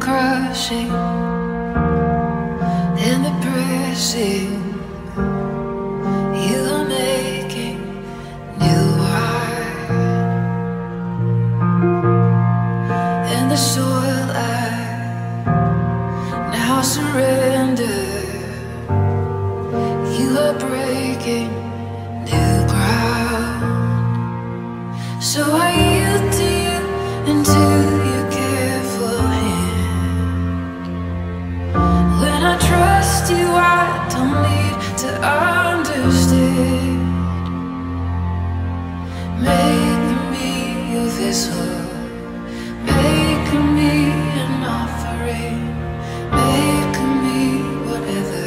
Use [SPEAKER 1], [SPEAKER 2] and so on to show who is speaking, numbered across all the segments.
[SPEAKER 1] crushing and the pressing. You are making new art, and the soil I now surrender. You are breaking new ground, so I yield to you and to your careful hand. When I trust you, I don't need to understand. Make me your vessel, make me an offering, make me whatever.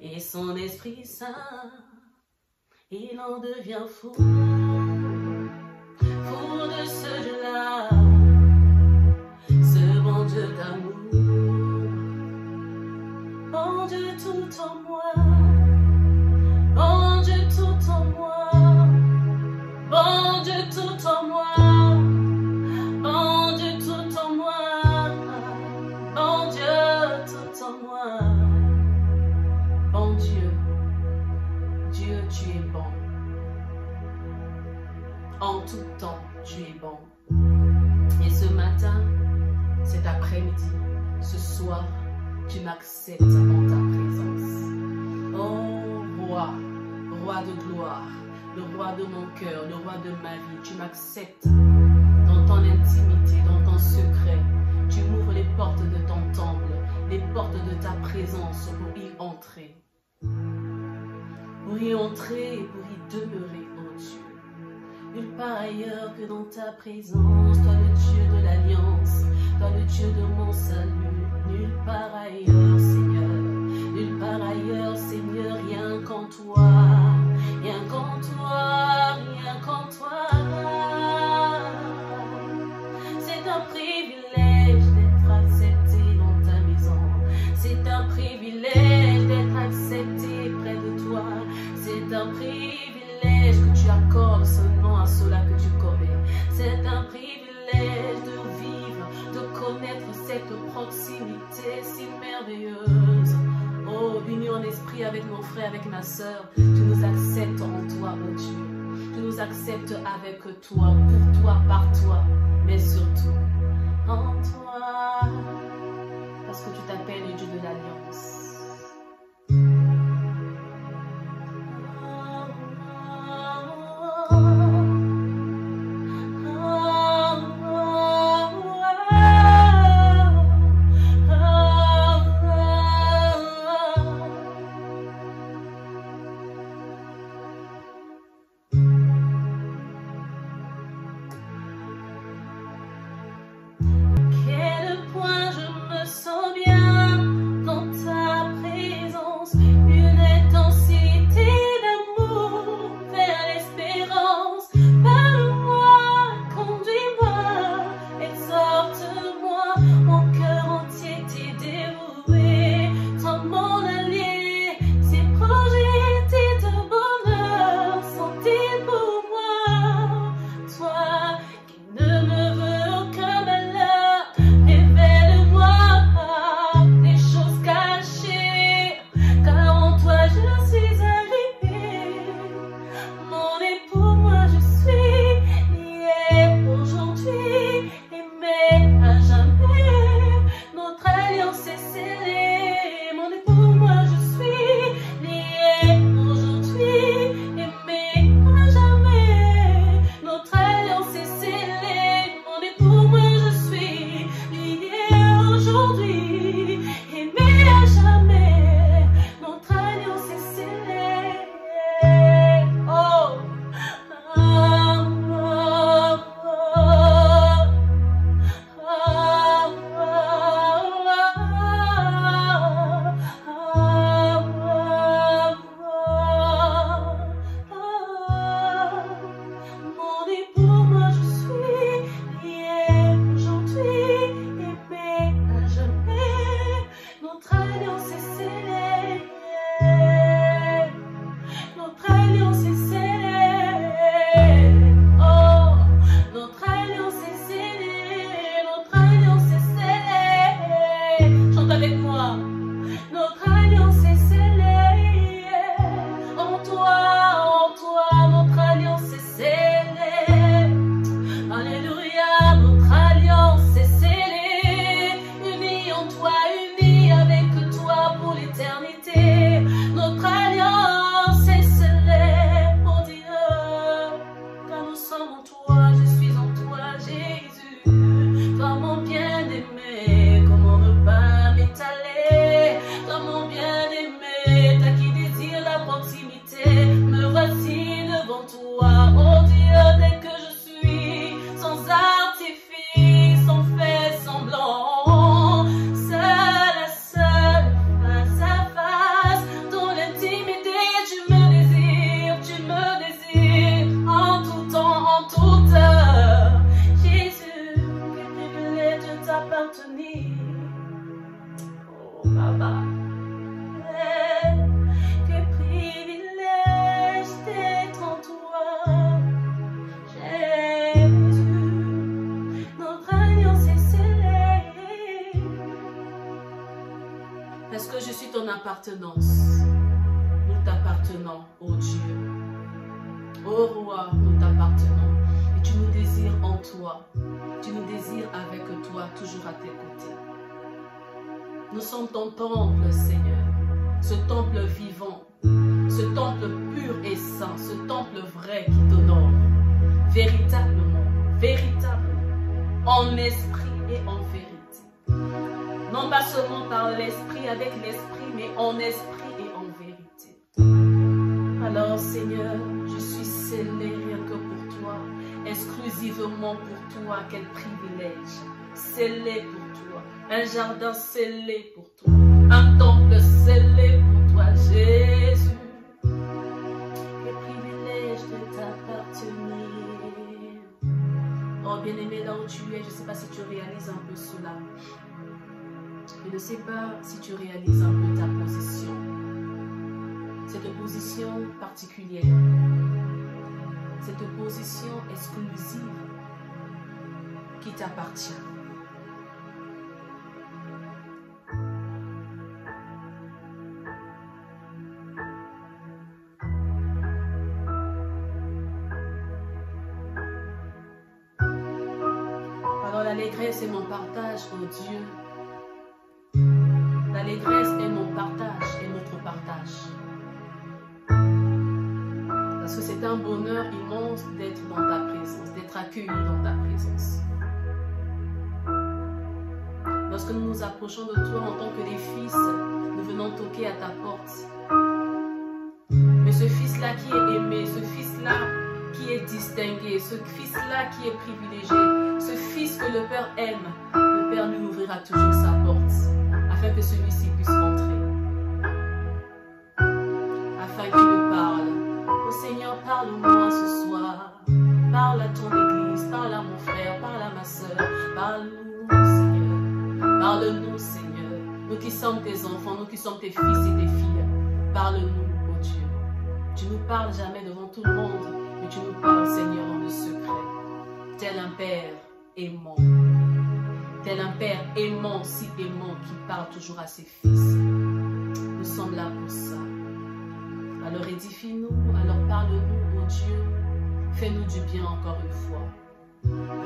[SPEAKER 2] Et son Esprit Saint, il en devient fou, fou de ce Dieu-là, ce bon Dieu d'amour, bon Dieu tout en moi, bon Dieu tout en moi, bon Dieu tout en moi. En tout temps, tu es bon. Et ce matin, cet après-midi, ce soir, tu m'acceptes en ta présence. Oh roi, roi de gloire, le roi de mon cœur, le roi de ma vie, tu m'acceptes dans ton intimité, dans ton secret. Tu m'ouvres les portes de ton temple, les portes de ta présence pour y entrer. Pour y entrer et pour y demeurer, oh Dieu. Nulle part ailleurs que dans ta présence, toi le Dieu de l'alliance, toi le Dieu de mon salut. Nulle part ailleurs, Seigneur, nulle part ailleurs, Seigneur, rien qu'en toi, rien qu'en toi, rien qu'en toi. C'est un privilège d'être accepté dans ta maison, c'est un privilège d'être accepté près de toi, c'est un privilège que tu accordes seulement à ceux-là que tu connais. C'est un privilège de vivre, de connaître cette proximité si merveilleuse. Oh, union d'esprit avec mon frère, avec ma soeur, tu nous acceptes en toi, oh Dieu. Tu nous acceptes avec toi, pour toi, par toi, mais surtout en toi, parce que tu t'appelles le Dieu de l'Alliance. Appartenance. Nous t'appartenons, ô Dieu. Ô roi, nous t'appartenons. Tu nous désires en toi. Tu nous désires avec toi, toujours à tes côtés. Nous sommes ton temple, Seigneur. Ce temple vivant, ce temple pur et saint, ce temple vrai qui t'honore. Véritablement, véritablement, en esprit et en vérité. Non pas seulement par l'esprit, avec l'esprit, mais en esprit et en vérité. Alors, Seigneur, je suis scellé rien que pour toi, exclusivement pour toi. Quel privilège! Scellé pour toi, un jardin scellé pour toi, un temple scellé pour toi, Jésus. Quel privilège de t'appartenir. Oh bien-aimé, là où tu es, je ne sais pas si tu réalises un peu cela. Je ne sais pas si tu réalises un peu ta position. Cette position particulière. Cette position exclusive qui t'appartient. Alors l'allégresse est mon partage, oh Dieu. L'allégresse est mon partage et notre partage. Parce que c'est un bonheur immense d'être dans ta présence, d'être accueilli dans ta présence. Lorsque nous nous approchons de toi en tant que des fils, nous venons toquer à ta porte. Mais ce fils-là qui est aimé, ce fils-là qui est distingué, ce fils-là qui est privilégié, ce fils que le Père aime, le Père lui ouvrira toujours sa porte, afin que celui-ci puisse entrer, afin qu'il lui parle. Oh Seigneur, parle-moi ce soir, parle à ton église, parle à mon frère, parle à ma soeur, parle-nous Seigneur, parle-nous Seigneur, nous qui sommes tes enfants, nous qui sommes tes fils et tes filles, parle-nous, oh Dieu. Tu nous parles jamais devant tout le monde, mais tu nous parles Seigneur dans le secret, tel un Père aimant. Tel un Père aimant, si aimant, qui parle toujours à ses fils. Nous sommes là pour ça. Alors édifie-nous, alors parle-nous, oh Dieu. Fais-nous du bien encore une fois.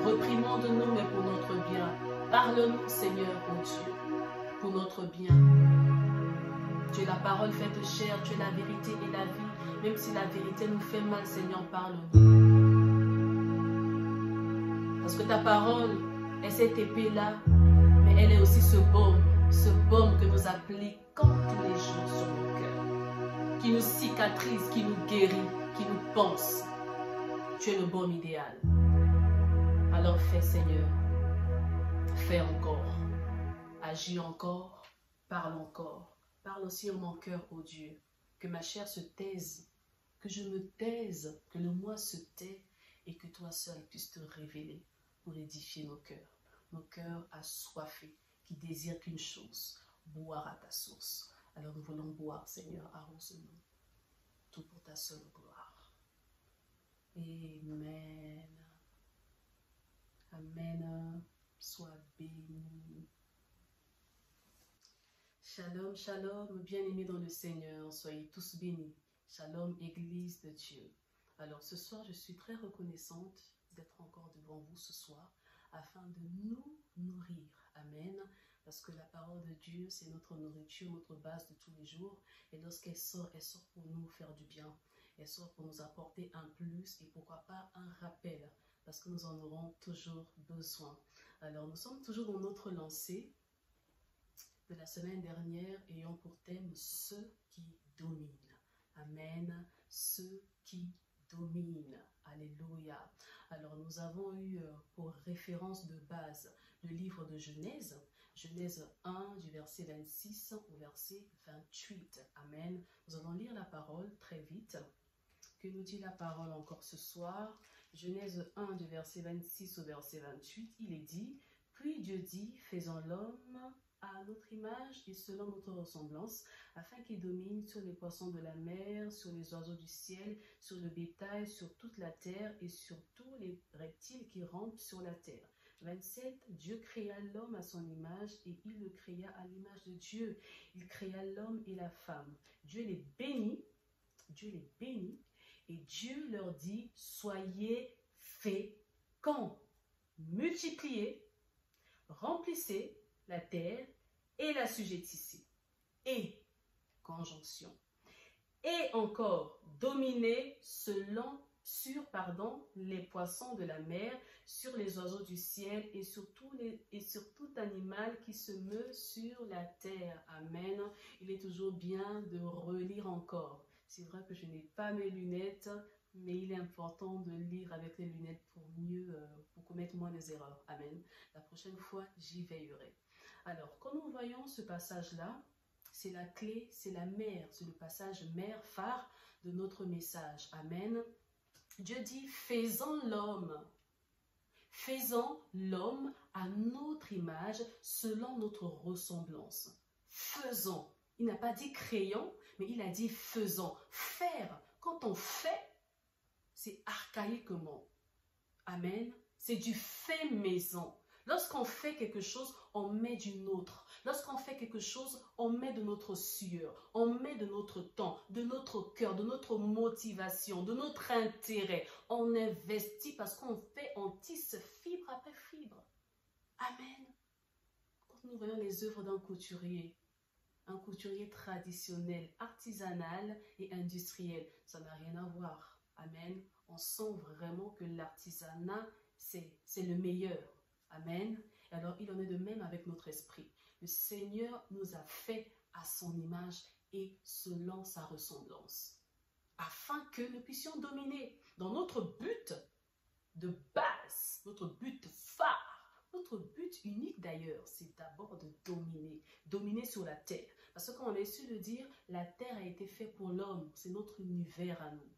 [SPEAKER 2] Reprimande-nous, mais pour notre bien. Parle-nous, Seigneur, oh Dieu, pour notre bien. Tu es la parole faite chair, tu es la vérité et la vie. Même si la vérité nous fait mal, Seigneur, parle-nous. Parce que ta parole est cette épée-là, mais elle est aussi ce baume que nous appliquons tous les jours sur nos cœurs, qui nous cicatrise, qui nous guérit, qui nous pense. Tu es le baume idéal. Alors fais, Seigneur, fais encore, agis encore, parle aussi en mon cœur, ô Dieu, que ma chair se taise, que je me taise, que le moi se tait et que toi seul puisses te révéler pour édifier nos cœurs assoiffés, qui désirent qu'une chose, boire à ta source. Alors nous voulons boire, Seigneur, arrose-nous, tout pour ta seule gloire. Amen. Amen. Sois béni. Shalom, shalom, bien-aimés dans le Seigneur, soyez tous bénis. Shalom, Église de Dieu. Alors ce soir, je suis très reconnaissante d'être encore devant vous ce soir, afin de nous nourrir. Amen. Parce que la parole de Dieu, c'est notre nourriture, notre base de tous les jours. Et lorsqu'elle sort pour nous faire du bien. Elle sort pour nous apporter un plus et pourquoi pas un rappel. Parce que nous en aurons toujours besoin. Alors nous sommes toujours dans notre lancée de la semaine dernière ayant pour thème ceux qui dominent. Amen. Ceux qui dominent. Alléluia. Alors nous avons eu pour référence de base le livre de Genèse, Genèse 1 du verset 26 au verset 28. Amen. Nous allons lire la parole très vite. Que nous dit la parole encore ce soir? Genèse 1 du verset 26 au verset 28, il est dit: Puis Dieu dit, faisons l'homme à notre image et selon notre ressemblance, afin qu'il domine sur les poissons de la mer, sur les oiseaux du ciel, sur le bétail, sur toute la terre et sur tous les reptiles qui rampent sur la terre. 27. Dieu créa l'homme à son image et il le créa à l'image de Dieu. Il créa l'homme et la femme. Dieu les bénit, et Dieu leur dit: soyez féconds. quand multipliez, remplissez la terre et l'assujettissez. Et, conjonction. Et encore, dominez sur les poissons de la mer, sur les oiseaux du ciel et sur tout animal qui se meut sur la terre. Amen. Il est toujours bien de relire encore. C'est vrai que je n'ai pas mes lunettes, mais il est important de lire avec les lunettes pour commettre moins des erreurs. Amen. La prochaine fois, j'y veillerai. Alors, quand nous voyons ce passage-là, c'est la clé, c'est la mère, c'est le passage mère phare de notre message. Amen. Dieu dit, faisons l'homme à notre image, selon notre ressemblance. Faisons. Il n'a pas dit créons, mais il a dit faisons. Faire. Quand on fait, c'est archaïquement. Amen. C'est du fait maison. Lorsqu'on fait quelque chose, on met du nôtre. Lorsqu'on fait quelque chose, on met de notre sueur, on met de notre temps, de notre cœur, de notre motivation, de notre intérêt. On investit parce qu'on fait, on tisse fibre après fibre. Amen. Quand nous voyons les œuvres d'un couturier, un couturier traditionnel, artisanal et industriel, ça n'a rien à voir. Amen. On sent vraiment que l'artisanat, c'est le meilleur. Amen. Et alors, il en est de même avec notre esprit. Le Seigneur nous a fait à son image et selon sa ressemblance, afin que nous puissions dominer. Dans notre but de base, notre but phare, notre but unique d'ailleurs, c'est d'abord de dominer. Dominer sur la terre. Parce que comme on a su le dire, la terre a été faite pour l'homme. C'est notre univers à nous.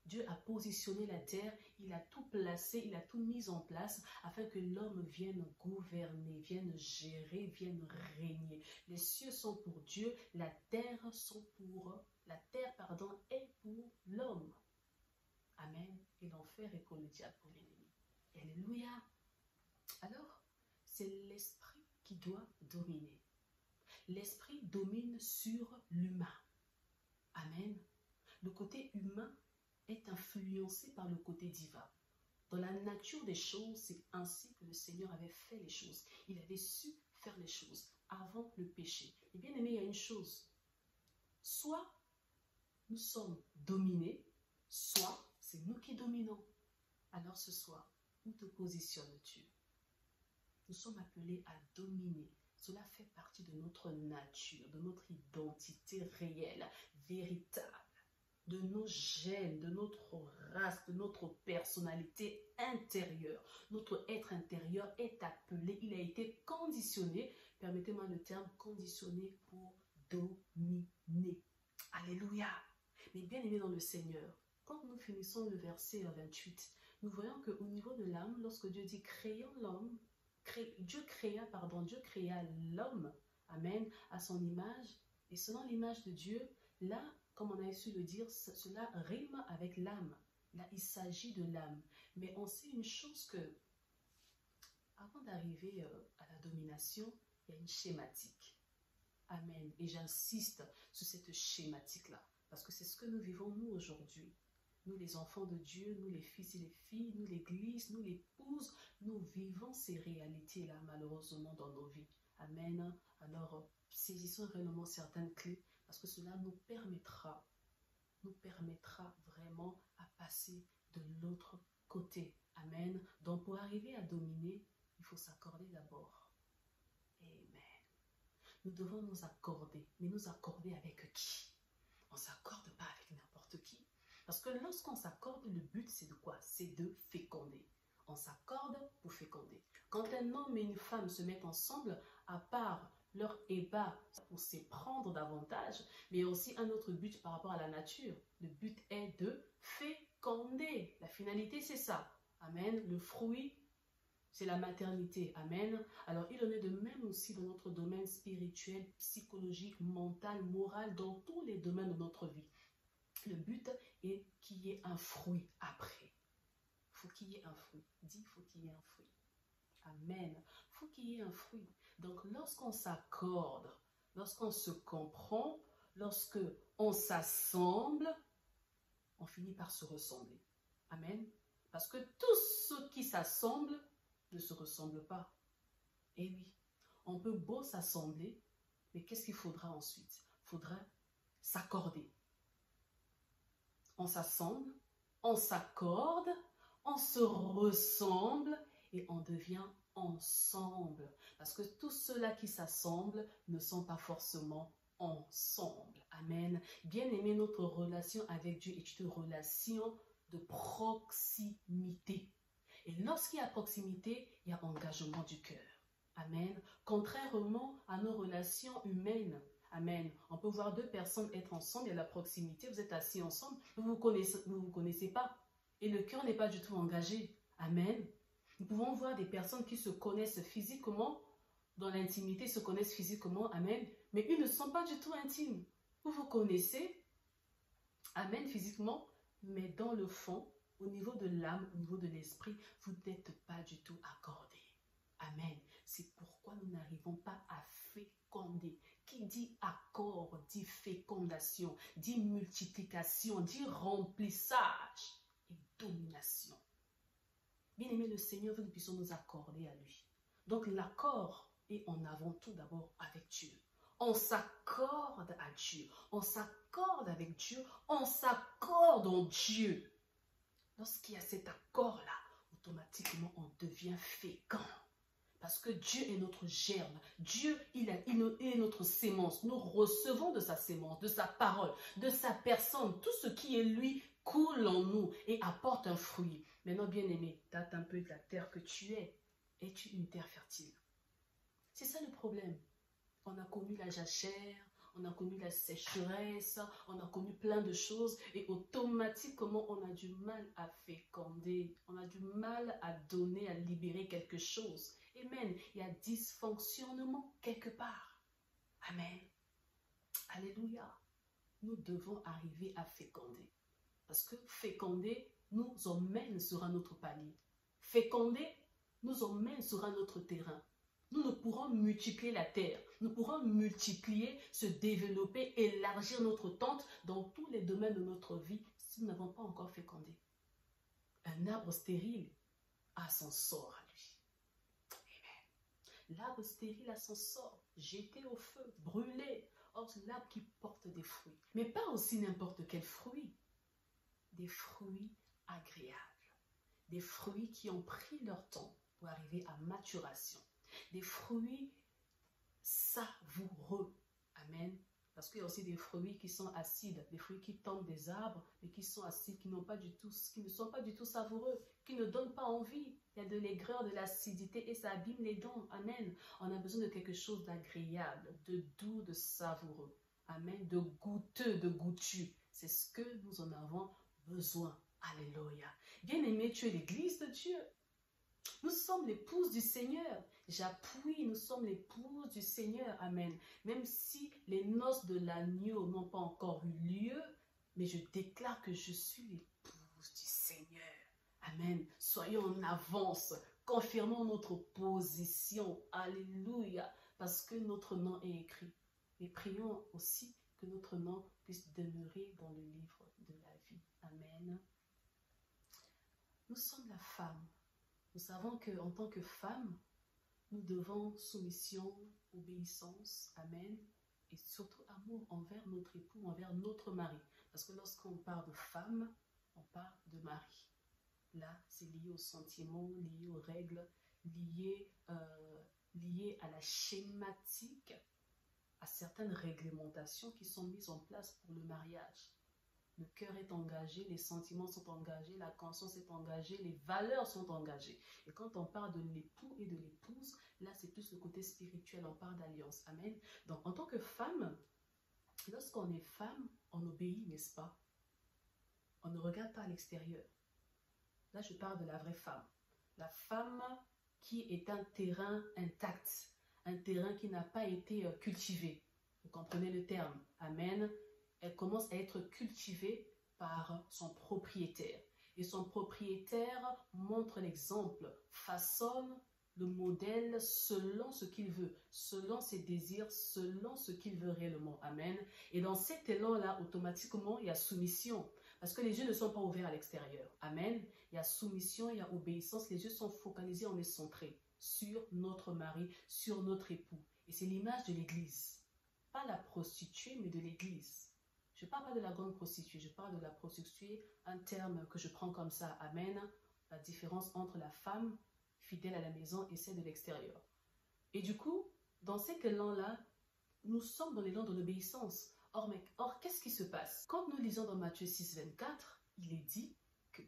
[SPEAKER 2] Dieu a positionné la terre, il a tout placé, il a tout mis en place afin que l'homme vienne gouverner, vienne gérer, vienne régner. Les cieux sont pour Dieu, la terre est pour l'homme. Amen. Et l'enfer est pour le diable, pour l'ennemi. Alléluia. Alors, c'est l'esprit qui doit dominer. L'esprit domine sur l'humain. Amen. Le côté humain est influencé par le côté divin. Dans la nature des choses, c'est ainsi que le Seigneur avait fait les choses. Il avait su faire les choses avant le péché. Et bien aimé, il y a une chose. Soit nous sommes dominés, soit c'est nous qui dominons. Alors ce soir, où te positionnes-tu? Nous sommes appelés à dominer. Cela fait partie de notre nature, de notre identité réelle, véritable. De nos gènes, de notre race, de notre personnalité intérieure. Notre être intérieur est appelé, il a été conditionné, permettez-moi le terme, conditionné pour dominer. Alléluia. Mais bien aimé dans le Seigneur, quand nous finissons le verset 28, nous voyons qu'au niveau de l'âme, lorsque Dieu dit créons l'homme, Dieu créa l'homme, amen, à son image, et selon l'image de Dieu, là, comme on a su le dire, cela rime avec l'âme. Là, il s'agit de l'âme. Mais on sait une chose que, avant d'arriver à la domination, il y a une schématique. Amen. Et j'insiste sur cette schématique-là. Parce que c'est ce que nous vivons, nous, aujourd'hui. Nous, les enfants de Dieu, nous, les fils et les filles, nous, l'Église, nous, l'épouse, nous vivons ces réalités-là, malheureusement, dans nos vies. Amen. Alors, saisissons réellement certaines clés. Parce que cela nous permettra vraiment à passer de l'autre côté. Amen. Donc pour arriver à dominer, il faut s'accorder d'abord. Amen. Nous devons nous accorder. Mais nous accorder avec qui? On ne s'accorde pas avec n'importe qui. Parce que lorsqu'on s'accorde, le but c'est de quoi? C'est de féconder. On s'accorde pour féconder. Quand un homme et une femme se mettent ensemble, à part leur ébat pour s'éprendre davantage, mais aussi un autre but par rapport à la nature. Le but est de féconder. La finalité, c'est ça. Amen. Le fruit, c'est la maternité. Amen. Alors, il en est de même aussi dans notre domaine spirituel, psychologique, mental, moral, dans tous les domaines de notre vie. Le but est qu'il y ait un fruit après. Il faut qu'il y ait un fruit. Dis, il faut qu'il y ait un fruit. Amen. Il faut qu'il y ait un fruit. Donc, lorsqu'on s'accorde, lorsqu'on se comprend, lorsqu'on s'assemble, on finit par se ressembler. Amen. Parce que tous ceux qui s'assemblent ne se ressemblent pas. Et oui, on peut beau s'assembler, mais qu'est-ce qu'il faudra ensuite? Il faudra s'accorder. On s'assemble, on s'accorde, on se ressemble et on devient ensemble. Parce que tous ceux-là qui s'assemblent ne sont pas forcément ensemble. Amen. Bien aimé, notre relation avec Dieu est une relation de proximité. Et lorsqu'il y a proximité, il y a engagement du cœur. Amen. Contrairement à nos relations humaines. Amen. On peut voir deux personnes être ensemble, il y a la proximité, vous êtes assis ensemble, vous vous connaissez pas. Et le cœur n'est pas du tout engagé. Amen. Nous pouvons voir des personnes qui se connaissent physiquement, dans l'intimité, se connaissent physiquement, amen, mais ils ne sont pas du tout intimes. Vous vous connaissez, amen, physiquement, mais dans le fond, au niveau de l'âme, au niveau de l'esprit, vous n'êtes pas du tout accordés. Amen. C'est pourquoi nous n'arrivons pas à féconder. Qui dit accord, dit fécondation, dit multiplication, dit remplissage et domination. Bien aimé, le Seigneur veut que nous puissions nous accorder à lui. Donc l'accord est en avant tout d'abord avec Dieu. On s'accorde à Dieu. On s'accorde avec Dieu. On s'accorde en Dieu. Lorsqu'il y a cet accord-là, automatiquement on devient fécond. Parce que Dieu est notre germe. Dieu, il est notre sémence. Nous recevons de sa sémence, de sa parole, de sa personne. Tout ce qui est lui coule en nous et apporte un fruit. Maintenant, bien-aimé, date un peu de la terre que tu es. Es-tu une terre fertile? C'est ça le problème. On a connu la jachère, on a connu la sécheresse, on a connu plein de choses et automatiquement, on a du mal à féconder. On a du mal à donner, à libérer quelque chose. Amen. Il y a dysfonctionnement quelque part. Amen. Alléluia. Nous devons arriver à féconder. Parce que féconder nous emmène sur un autre palier. Féconder nous emmène sur un autre terrain. Nous ne pourrons multiplier la terre. Nous pourrons multiplier, se développer, élargir notre tente dans tous les domaines de notre vie si nous n'avons pas encore fécondé. Un arbre stérile a son sort à lui. Amen. L'arbre stérile a son sort, jeté au feu, brûlé. Or, c'est l'arbre qui porte des fruits. Mais pas aussi n'importe quel fruit. Des fruits agréables. Des fruits qui ont pris leur temps pour arriver à maturation. Des fruits savoureux. Amen. Parce qu'il y a aussi des fruits qui sont acides, des fruits qui tombent des arbres, mais qui sont acides, qui ne sont pas du tout savoureux, qui ne donnent pas envie. Il y a de l'aigreur, de l'acidité et ça abîme les dents. Amen. On a besoin de quelque chose d'agréable, de doux, de savoureux. Amen. De goûteux, de goûtu. C'est ce que nous en avons besoin. Alléluia. Bien-aimé, tu es l'église de Dieu. Nous sommes l'épouse du Seigneur. J'appuie, nous sommes l'épouse du Seigneur. Amen. Même si les noces de l'agneau n'ont pas encore eu lieu, mais je déclare que je suis l'épouse du Seigneur. Amen. Soyons en avance. Confirmons notre position. Alléluia. Parce que notre nom est écrit. Et prions aussi que notre nom puisse demeurer dans le livre de la vie. Amen. Nous sommes la femme. Nous savons qu'en tant que femme, nous devons soumission, obéissance, amen, et surtout amour envers notre époux, envers notre mari. Parce que lorsqu'on parle de femme, on parle de mari. Là, c'est lié aux sentiments, lié aux règles, lié à la schématique, à certaines réglementations qui sont mises en place pour le mariage. Le cœur est engagé, les sentiments sont engagés, la conscience est engagée, les valeurs sont engagées. Et quand on parle de l'époux et de l'épouse, là c'est plus le côté spirituel, on parle d'alliance. Amen. Donc en tant que femme, lorsqu'on est femme, on obéit, n'est-ce pas? On ne regarde pas à l'extérieur. Là je parle de la vraie femme. La femme qui est un terrain intact, un terrain qui n'a pas été cultivé. Vous comprenez le terme? Amen. Elle commence à être cultivée par son propriétaire. Et son propriétaire montre l'exemple, façonne le modèle selon ce qu'il veut, selon ses désirs, selon ce qu'il veut réellement. Amen. Et dans cet élan-là, automatiquement, il y a soumission. Parce que les yeux ne sont pas ouverts à l'extérieur. Amen. Il y a soumission, il y a obéissance. Les yeux sont focalisés, on est centré sur notre mari, sur notre époux. Et c'est l'image de l'église. Pas la prostituée, mais de l'église. Je ne parle pas de la grande prostituée, je parle de la prostituée, un terme que je prends comme ça. Amen. La différence entre la femme fidèle à la maison et celle de l'extérieur. Et du coup, dans cet élan-là, nous sommes dans l'élan de l'obéissance. Or, qu'est-ce qui se passe? Quand nous lisons dans Matthieu 6, 24, il est dit que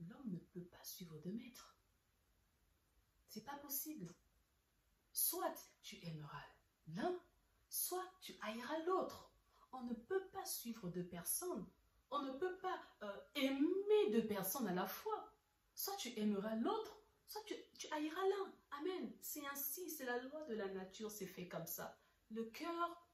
[SPEAKER 2] l'homme ne peut pas suivre de maître. C'est pas possible. Soit tu aimeras l'un, soit tu haïras l'autre. On ne peut pas suivre deux personnes. On ne peut pas aimer deux personnes à la fois. Soit tu aimeras l'autre, soit tu haïras l'un. Amen. C'est ainsi, c'est la loi de la nature, c'est fait comme ça. Le cœur,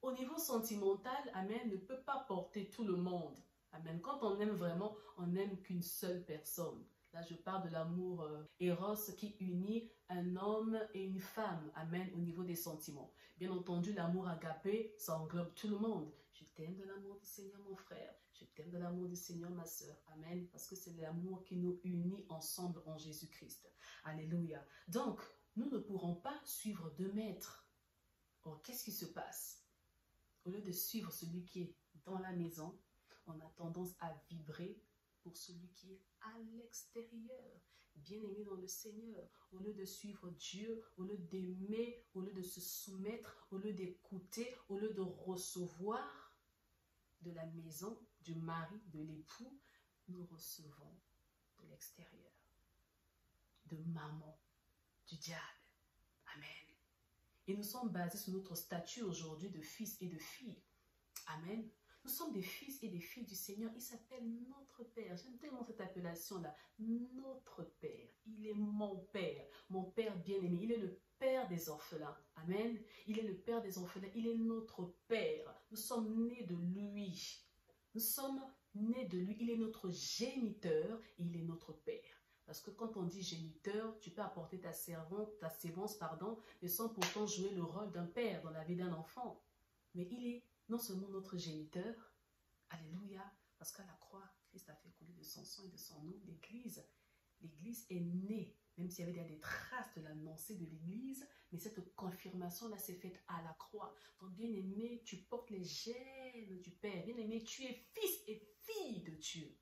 [SPEAKER 2] au niveau sentimental, amen, ne peut pas porter tout le monde. Amen. Quand on aime vraiment, on n'aime qu'une seule personne. Là, je parle de l'amour Eros qui unit un homme et une femme. Amen. Au niveau des sentiments. Bien entendu, l'amour agapé, ça englobe tout le monde. Je t'aime de l'amour du Seigneur, mon frère. Je t'aime de l'amour du Seigneur, ma soeur. Amen. Parce que c'est l'amour qui nous unit ensemble en Jésus-Christ. Alléluia. Donc, nous ne pourrons pas suivre deux maîtres. Or, qu'est-ce qui se passe? Au lieu de suivre celui qui est dans la maison, on a tendance à vibrer pour celui qui est à l'extérieur. Bien-aimé dans le Seigneur, au lieu de suivre Dieu, au lieu d'aimer, au lieu de se soumettre, au lieu d'écouter, au lieu de recevoir de la maison, du mari, de l'époux, nous recevons de l'extérieur, de maman, du diable. Amen. Et nous sommes basés sur notre statut aujourd'hui de fils et de filles. Amen. Nous sommes des fils et des filles du Seigneur. Il s'appelle notre Père. J'aime tellement cette appellation-là. Notre Père. Il est mon Père bien-aimé. Il est le Père des orphelins. Amen. Il est le Père des orphelins. Il est notre Père. Nous sommes nés de lui. Nous sommes nés de lui. Il est notre géniteur et il est notre Père. Parce que quand on dit géniteur, tu peux apporter ta sévance, mais sans pourtant jouer le rôle d'un père dans la vie d'un enfant. Mais il est non seulement notre géniteur, alléluia, parce qu'à la croix, Christ a fait couler de son sang et de son eau l'Église. L'Église est née, même s'il y avait des traces de l'annoncé de l'Église, mais cette confirmation-là s'est faite à la croix. Donc, bien-aimé, tu portes les gènes du Père. Bien-aimé, tu es fils et fille de Dieu.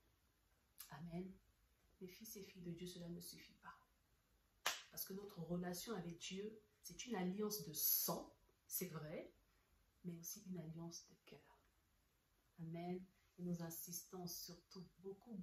[SPEAKER 2] Amen. Les fils et filles de Dieu, cela ne suffit pas. Parce que notre relation avec Dieu, c'est une alliance de sang, c'est vrai, mais aussi une alliance de cœur. Amen. Et nous insistons surtout beaucoup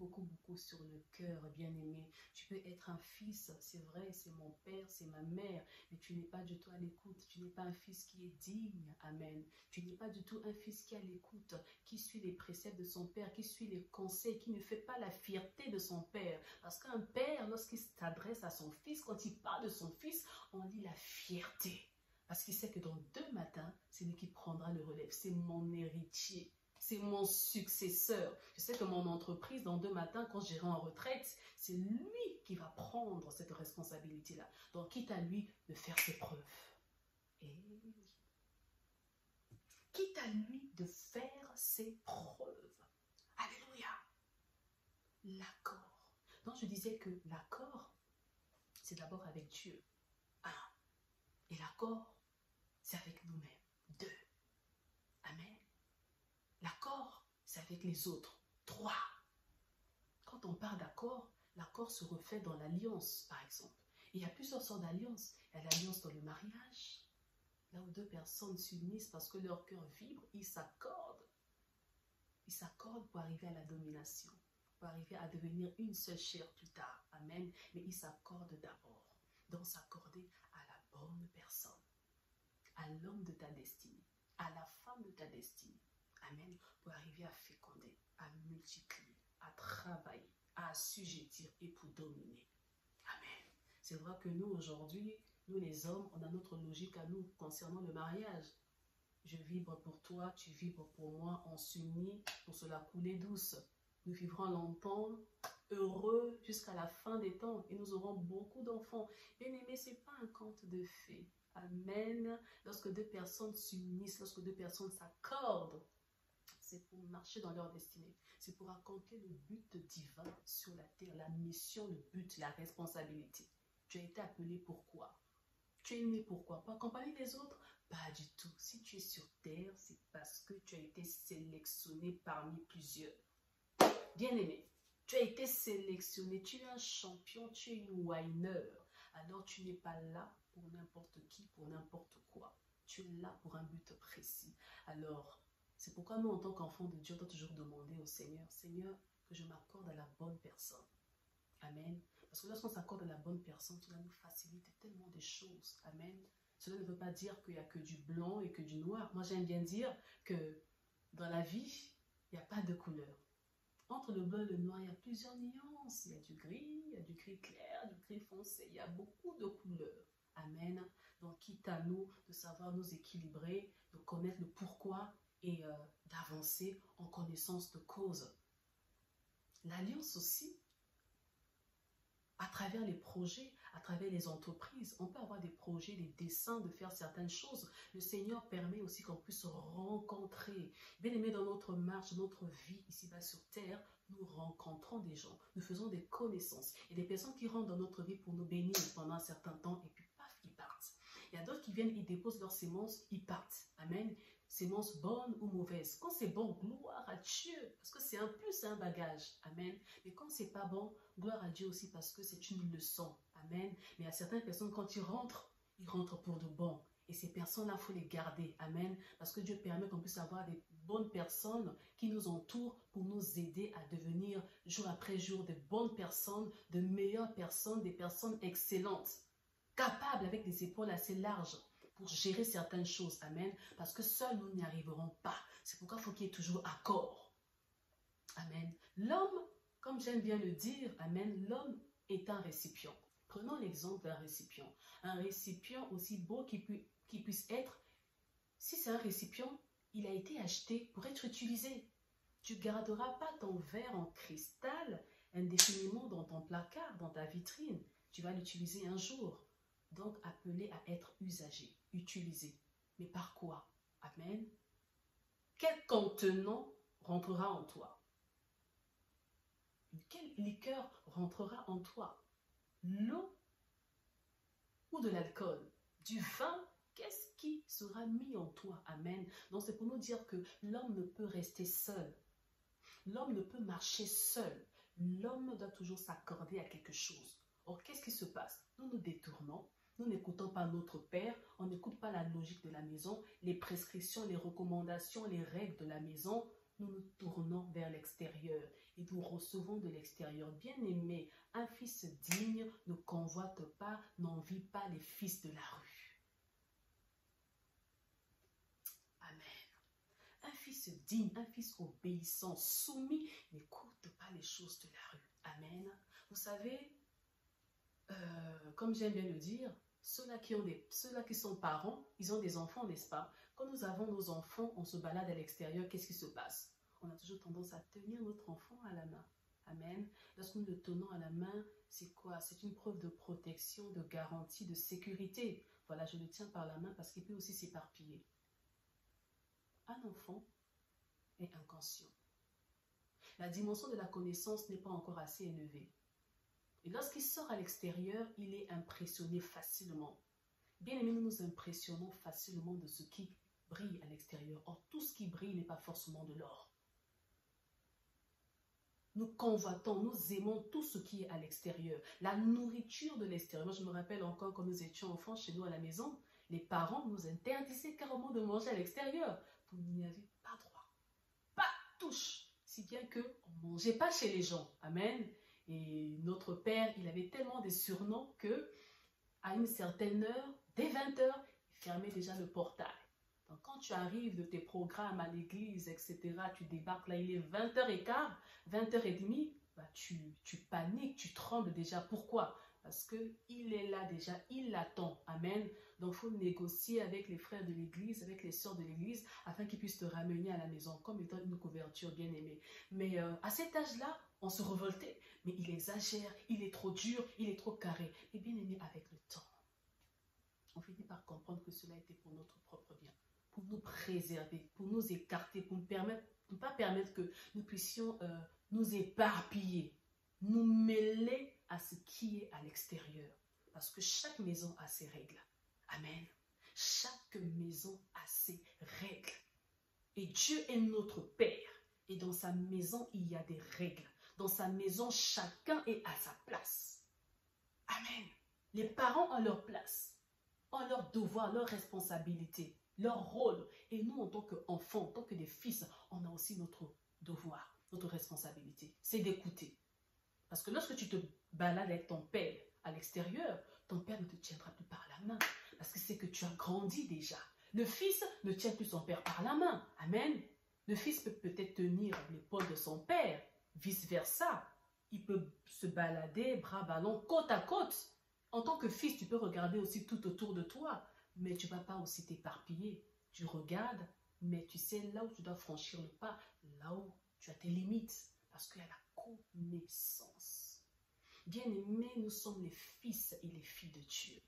[SPEAKER 2] sur le cœur, bien-aimé. Tu peux être un fils, c'est vrai, c'est mon père, c'est ma mère, mais tu n'es pas du tout à l'écoute. Tu n'es pas un fils qui est digne. Amen. Tu n'es pas du tout un fils qui est à l'écoute, qui suit les préceptes de son père, qui suit les conseils, qui ne fait pas la fierté de son père. Parce qu'un père, lorsqu'il s'adresse à son fils, quand il parle de son fils, on lit la fierté. Parce qu'il sait que dans 2 matins, c'est lui qui prendra le relève. C'est mon héritier. C'est mon successeur. Je sais que mon entreprise, dans 2 matins, quand j'irai en retraite, c'est lui qui va prendre cette responsabilité-là. Donc, quitte à lui de faire ses preuves. Et oui. Quitte à lui de faire ses preuves. Alléluia. L'accord. Donc, je disais que l'accord, c'est d'abord avec Dieu. 1. Et l'accord, c'est avec nous-mêmes. 2. Amen. L'accord, c'est avec les autres. 3. Quand on parle d'accord, l'accord se reflète dans l'alliance, par exemple. Et il y a plusieurs sortes d'alliances. Il y a l'alliance dans le mariage, là où 2 personnes s'unissent parce que leur cœur vibre, ils s'accordent. Ils s'accordent pour arriver à la domination, pour arriver à devenir une seule chair plus tard. Amen. Mais ils s'accordent d'abord. Donc s'accorder à la bonne personne, à l'homme de ta destinée, à la femme de ta destinée. Amen. Pour arriver à féconder, à multiplier, à travailler, à assujettir et pour dominer. Amen. C'est vrai que nous, aujourd'hui, nous les hommes, on a notre logique à nous concernant le mariage. Je vibre pour toi, tu vibres pour moi, on s'unit pour se la couler douce. Nous vivrons longtemps, heureux jusqu'à la fin des temps et nous aurons beaucoup d'enfants. Bien-aimé, ce n'est pas un conte de fées. Amen. Lorsque 2 personnes s'unissent, lorsque 2 personnes s'accordent, c'est pour marcher dans leur destinée. C'est pour accomplir le but divin sur la terre, la mission, le but, la responsabilité. Tu as été appelé pourquoi? Tu es né pourquoi? Pour accompagner les autres? Pas du tout. Si tu es sur terre, c'est parce que tu as été sélectionné parmi plusieurs. Bien-aimé, tu as été sélectionné, tu es un champion, tu es une winner. Alors tu n'es pas là pour n'importe qui, pour n'importe quoi. Tu es là pour un but précis. Alors, c'est pourquoi nous, en tant qu'enfants de Dieu, on doit toujours demander au Seigneur, Seigneur, que je m'accorde à la bonne personne. Amen. Parce que lorsqu'on s'accorde à la bonne personne, cela nous facilite tellement de choses. Amen. Cela ne veut pas dire qu'il n'y a que du blanc et que du noir. Moi, j'aime bien dire que dans la vie, il n'y a pas de couleur. Entre le blanc et le noir, il y a plusieurs nuances. Il y a du gris, il y a du gris clair, du gris foncé. Il y a beaucoup de couleurs. Amen. Donc, quitte à nous de savoir nous équilibrer, de connaître le pourquoi et d'avancer en connaissance de cause. L'alliance aussi, à travers les projets, à travers les entreprises, on peut avoir des projets, des desseins de faire certaines choses. Le Seigneur permet aussi qu'on puisse se rencontrer. Bien aimé, dans notre marche, notre vie ici-bas sur terre, nous rencontrons des gens, nous faisons des connaissances. Il y a des personnes qui rentrent dans notre vie pour nous bénir pendant un certain temps et puis paf, ils partent. Il y a d'autres qui viennent, ils déposent leurs sémences, ils partent. Amen. Sémences bonnes ou mauvaises. Quand c'est bon, gloire à Dieu, parce que c'est un plus, c'est un bagage. Amen. Mais quand c'est pas bon, gloire à Dieu aussi parce que c'est une leçon. Amen. Mais à certaines personnes, quand ils rentrent pour de bon. Et ces personnes-là, il faut les garder. Amen. Parce que Dieu permet qu'on puisse avoir des bonnes personnes qui nous entourent pour nous aider à devenir jour après jour de bonnes personnes, de meilleures personnes, des personnes excellentes, capables avec des épaules assez larges pour gérer certaines choses. Amen. Parce que seuls, nous n'y arriverons pas. C'est pourquoi il faut qu'il y ait toujours accord. Amen. L'homme, comme j'aime bien le dire, amen, l'homme est un récipient. Prenons l'exemple d'un récipient. Un récipient aussi beau qu'il puisse être, si c'est un récipient, il a été acheté pour être utilisé. Tu ne garderas pas ton verre en cristal indéfiniment dans ton placard, dans ta vitrine. Tu vas l'utiliser un jour. Donc, appelé à être usagé, utilisé. Mais par quoi? Amen. Quel contenant rentrera en toi? Quelle liqueur rentrera en toi? L'eau ou de l'alcool? Du vin? Qu'est-ce qui sera mis en toi? Amen. Donc, c'est pour nous dire que l'homme ne peut rester seul. L'homme ne peut marcher seul. L'homme doit toujours s'accorder à quelque chose. Or, qu'est-ce qui se passe? Nous nous détournons. Nous n'écoutons pas notre Père, on n'écoute pas la logique de la maison, les prescriptions, les recommandations, les règles de la maison. Nous nous tournons vers l'extérieur et nous recevons de l'extérieur. Bien-aimé, un fils digne ne convoite pas, n'envie pas les fils de la rue. Amen. Un fils digne, un fils obéissant, soumis, n'écoute pas les choses de la rue. Amen. Vous savez, comme j'aime bien le dire, ceux-là qui sont parents, ils ont des enfants, n'est-ce pas? Quand nous avons nos enfants, on se balade à l'extérieur, qu'est-ce qui se passe? On a toujours tendance à tenir notre enfant à la main. Amen. Lorsque nous le tenons à la main, c'est quoi? C'est une preuve de protection, de garantie, de sécurité. Voilà, je le tiens par la main parce qu'il peut aussi s'éparpiller. Un enfant est inconscient. La dimension de la connaissance n'est pas encore assez élevée. Et lorsqu'il sort à l'extérieur, il est impressionné facilement. Bien aimé, nous nous impressionnons facilement de ce qui brille à l'extérieur. Or, tout ce qui brille n'est pas forcément de l'or. Nous convoitons, nous aimons tout ce qui est à l'extérieur. La nourriture de l'extérieur. Moi, je me rappelle encore quand nous étions enfants chez nous à la maison, les parents nous interdisaient carrément de manger à l'extérieur. Vous n'y avez pas droit. Pas de touche. Si bien qu'on ne mangeait pas chez les gens. Amen. Et notre père, il avait tellement de surnoms que à une certaine heure, dès 20 h, il fermait déjà le portail. Donc quand tu arrives de tes programmes à l'église, etc., tu débarques là, il est 20h15, 20h30, bah, tu paniques, tu trembles déjà. Pourquoi? Parce qu'il est là déjà, il l'attend. Amen. Donc il faut négocier avec les frères de l'église, avec les sœurs de l'église, afin qu'ils puissent te ramener à la maison, comme étant une couverture bien aimée. Mais à cet âge-là, on se révoltait. Mais il exagère, il est trop dur, il est trop carré. Et bien aimé, avec le temps, on finit par comprendre que cela était pour notre propre bien, pour nous préserver, pour nous écarter, pour ne pas permettre que nous puissions nous éparpiller, nous mêler à ce qui est à l'extérieur. Parce que chaque maison a ses règles. Amen. Chaque maison a ses règles. Et Dieu est notre Père. Et dans sa maison, il y a des règles. Dans sa maison, chacun est à sa place. Amen. Les parents ont leur place, ont leur devoir, leur responsabilité, leur rôle. Et nous, en tant qu'enfants, en tant que des fils, on a aussi notre devoir, notre responsabilité. C'est d'écouter. Parce que lorsque tu te balades avec ton père à l'extérieur, ton père ne te tiendra plus par la main. Parce que c'est que tu as grandi déjà. Le fils ne tient plus son père par la main. Amen. Le fils peut peut-être tenir l'épaule de son père, vice-versa. Il peut se balader, bras ballants, côte à côte. En tant que fils, tu peux regarder aussi tout autour de toi, mais tu ne vas pas aussi t'éparpiller. Tu regardes, mais tu sais là où tu dois franchir le pas, là où tu as tes limites, parce qu'il y a la connaissance. Bien-aimés, nous sommes les fils et les filles de Dieu.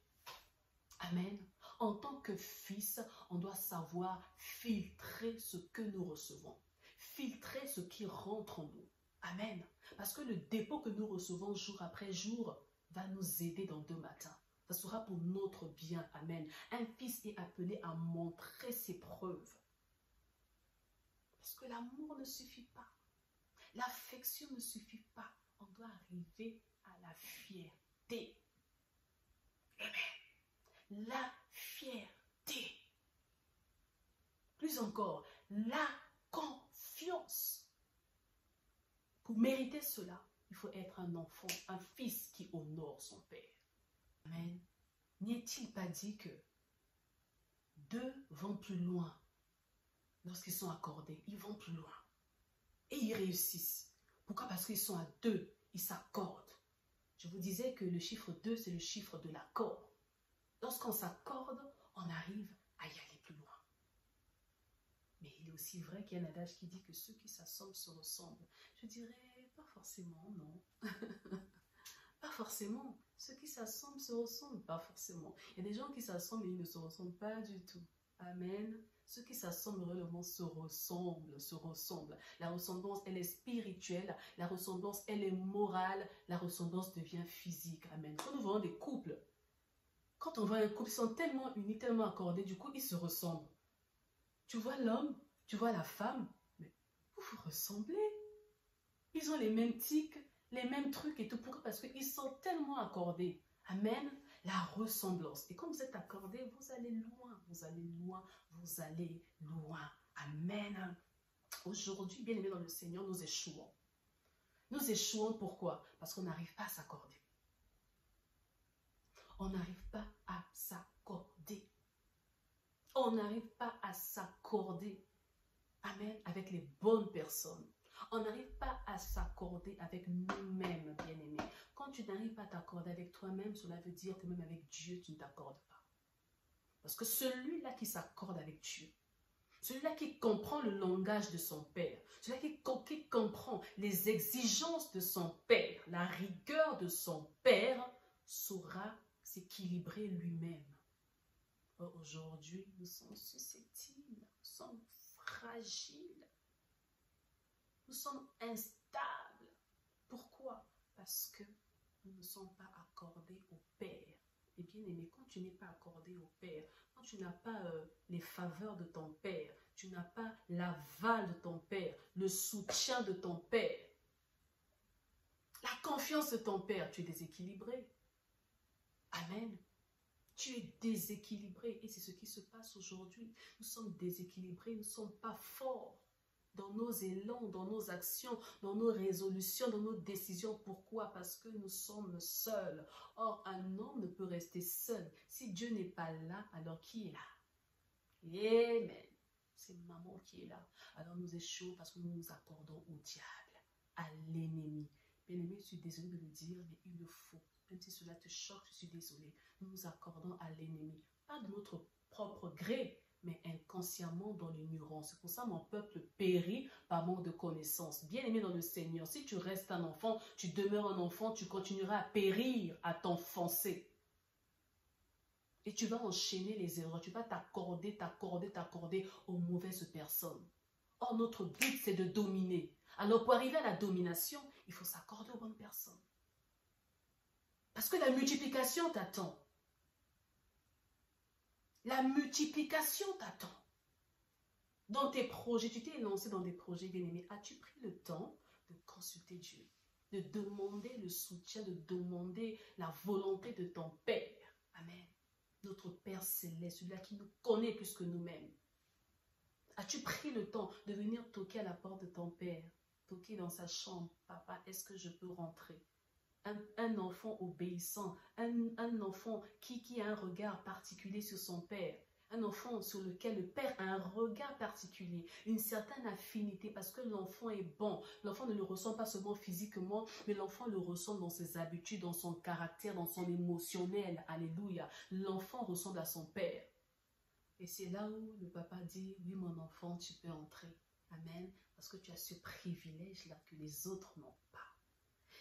[SPEAKER 2] Amen. En tant que fils, on doit savoir filtrer ce que nous recevons, filtrer ce qui rentre en nous. Amen. Parce que le dépôt que nous recevons jour après jour va nous aider dans 2 matins. Ça sera pour notre bien. Amen. Un fils est appelé à montrer ses preuves. Parce que l'amour ne suffit pas. L'affection ne suffit pas. On doit arriver à la fierté. Amen. La fierté. Plus encore, la confiance. Pour mériter cela, il faut être un enfant, un fils qui honore son père. Amen. N'y est-il pas dit que 2 vont plus loin lorsqu'ils sont accordés? Ils vont plus loin. Et ils réussissent. Pourquoi? Parce qu'ils sont à 2, ils s'accordent. Je vous disais que le chiffre 2, c'est le chiffre de l'accord. Lorsqu'on s'accorde, on arrive à y aller plus loin. Mais il est aussi vrai qu'il y a un adage qui dit que ceux qui s'assemblent se ressemblent. Je dirais, pas forcément, non. Pas forcément. Ceux qui s'assemblent se ressemblent, pas forcément. Il y a des gens qui s'assemblent et ils ne se ressemblent pas du tout. Amen. Ceux qui s'assemblent réellement se ressemblent. La ressemblance, elle est spirituelle. La ressemblance, elle est morale. La ressemblance devient physique. Amen. Quand nous voyons des couples, quand on voit un couple, ils sont tellement unis, tellement accordés, du coup, ils se ressemblent. Tu vois l'homme, tu vois la femme, mais vous vous ressemblez. Ils ont les mêmes tics, les mêmes trucs et tout. Pourquoi? Parce qu'ils sont tellement accordés. Amen. La ressemblance. Et quand vous êtes accordés, vous allez loin, vous allez loin, vous allez loin. Amen. Aujourd'hui, bien aimés dans le Seigneur, nous échouons. Nous échouons pourquoi? Parce qu'on n'arrive pas à s'accorder. On n'arrive pas à s'accorder. On n'arrive pas à s'accorder. Amen. Avec les bonnes personnes. On n'arrive pas à s'accorder avec nous-mêmes, bien-aimés. Quand tu n'arrives pas à t'accorder avec toi-même, cela veut dire que même avec Dieu, tu ne t'accordes pas. Parce que celui-là qui s'accorde avec Dieu, celui-là qui comprend le langage de son Père, celui-là qui comprend les exigences de son Père, la rigueur de son Père, saura s'équilibrer lui-même. Aujourd'hui, nous sommes susceptibles, nous sommes fragiles, nous sommes instables. Pourquoi? Parce que nous ne sommes pas accordés au Père. Et bien aimé, quand tu n'es pas accordé au Père, quand tu n'as pas les faveurs de ton Père, tu n'as pas l'aval de ton Père, le soutien de ton Père, la confiance de ton Père, tu es déséquilibré. Amen. Tu es déséquilibré et c'est ce qui se passe aujourd'hui. Nous sommes déséquilibrés, nous ne sommes pas forts dans nos élans, dans nos actions, dans nos résolutions, dans nos décisions. Pourquoi? Parce que nous sommes seuls. Or, un homme ne peut rester seul. Si Dieu n'est pas là, alors qui est là? Amen. C'est maman qui est là. Alors nous échouons parce que nous nous accordons au diable, à l'ennemi. Bien-aimé, je suis désolée de le dire, mais il le faut. Même si cela te choque, je suis désolée. Nous nous accordons à l'ennemi. Pas de notre propre gré, mais inconsciemment dans l'ignorance. C'est pour ça que mon peuple périt par manque de connaissance. Bien-aimé dans le Seigneur, si tu restes un enfant, tu demeures un enfant, tu continueras à périr, à t'enfoncer. Et tu vas enchaîner les erreurs. Tu vas t'accorder aux mauvaises personnes. Or, notre but, c'est de dominer. Alors, pour arriver à la domination, il faut s'accorder aux bonnes personnes. Parce que la multiplication t'attend. La multiplication t'attend. Dans tes projets, tu t'es lancé dans des projets, bien-aimés. As-tu pris le temps de consulter Dieu? De demander le soutien, de demander la volonté de ton Père. Amen. Notre Père céleste, celui-là qui nous connaît plus que nous-mêmes. As-tu pris le temps de venir toquer à la porte de ton Père? Toquer dans sa chambre. Papa, est-ce que je peux rentrer? Un enfant obéissant, un enfant qui a un regard particulier sur son Père. Un enfant sur lequel le Père a un regard particulier, une certaine affinité parce que l'enfant est bon. L'enfant ne le ressent pas seulement physiquement, mais l'enfant le ressent dans ses habitudes, dans son caractère, dans son émotionnel. Alléluia. L'enfant ressemble à son Père. Et c'est là où le papa dit, oui mon enfant, tu peux entrer. Amen. Parce que tu as ce privilège-là que les autres n'ont pas.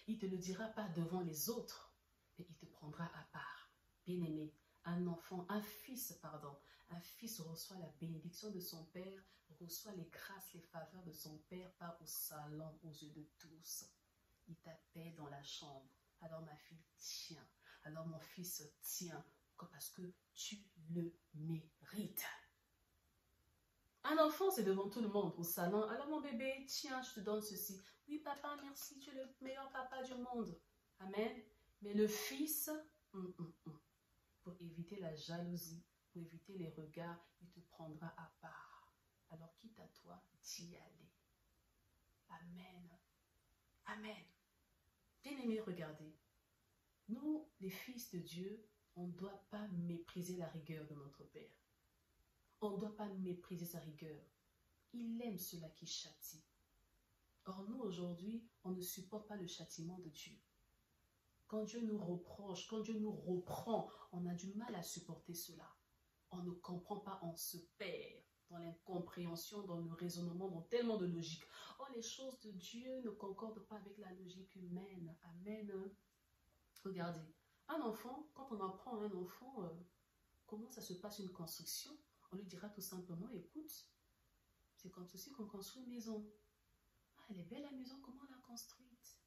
[SPEAKER 2] Il ne te le dira pas devant les autres, mais il te prendra à part. Bien-aimé, un fils reçoit la bénédiction de son père, reçoit les grâces, les faveurs de son père, pas au salon, aux yeux de tous. Il t'appelle dans la chambre. Alors ma fille, tiens. Alors mon fils, tiens. Parce que tu le mérites. Un enfant, c'est devant tout le monde, au salon. Alors mon bébé, tiens, je te donne ceci. Oui, papa, merci, tu es le meilleur papa du monde. Amen. Mais le fils, pour éviter la jalousie, pour éviter les regards, il te prendra à part. Alors quitte à toi d'y aller. Amen. Amen. Bien-aimés, regardez. Nous, les fils de Dieu, on ne doit pas mépriser la rigueur de notre Père. On ne doit pas mépriser sa rigueur. Il aime ceux-là qui châtient. Or, nous, aujourd'hui, on ne supporte pas le châtiment de Dieu. Quand Dieu nous reproche, quand Dieu nous reprend, on a du mal à supporter cela. On ne comprend pas, on se perd dans l'incompréhension, dans le raisonnement, dans tellement de logique. Or, les choses de Dieu ne concordent pas avec la logique humaine. Amen. Regardez, un enfant, quand on apprend à un enfant comment ça se passe une construction, on lui dira tout simplement, écoute, c'est comme ceci qu'on construit une maison. Ah, elle est belle la maison, comment on l'a construite?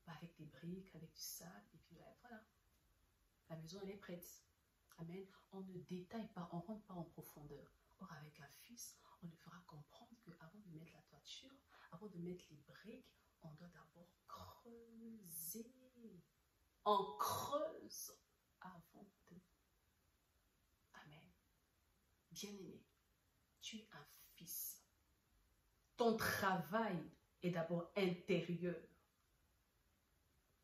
[SPEAKER 2] Bah, avec des briques, avec du sable, et puis voilà. La maison, elle est prête. Amen. On ne détaille pas, on ne rentre pas en profondeur. Or, avec un fils, on lui fera comprendre qu'avant de mettre la toiture, avant de mettre les briques, on doit d'abord creuser. On creuse avant de... Amen. Bien-aimé, tu es un fils. Ton travail est d'abord intérieur.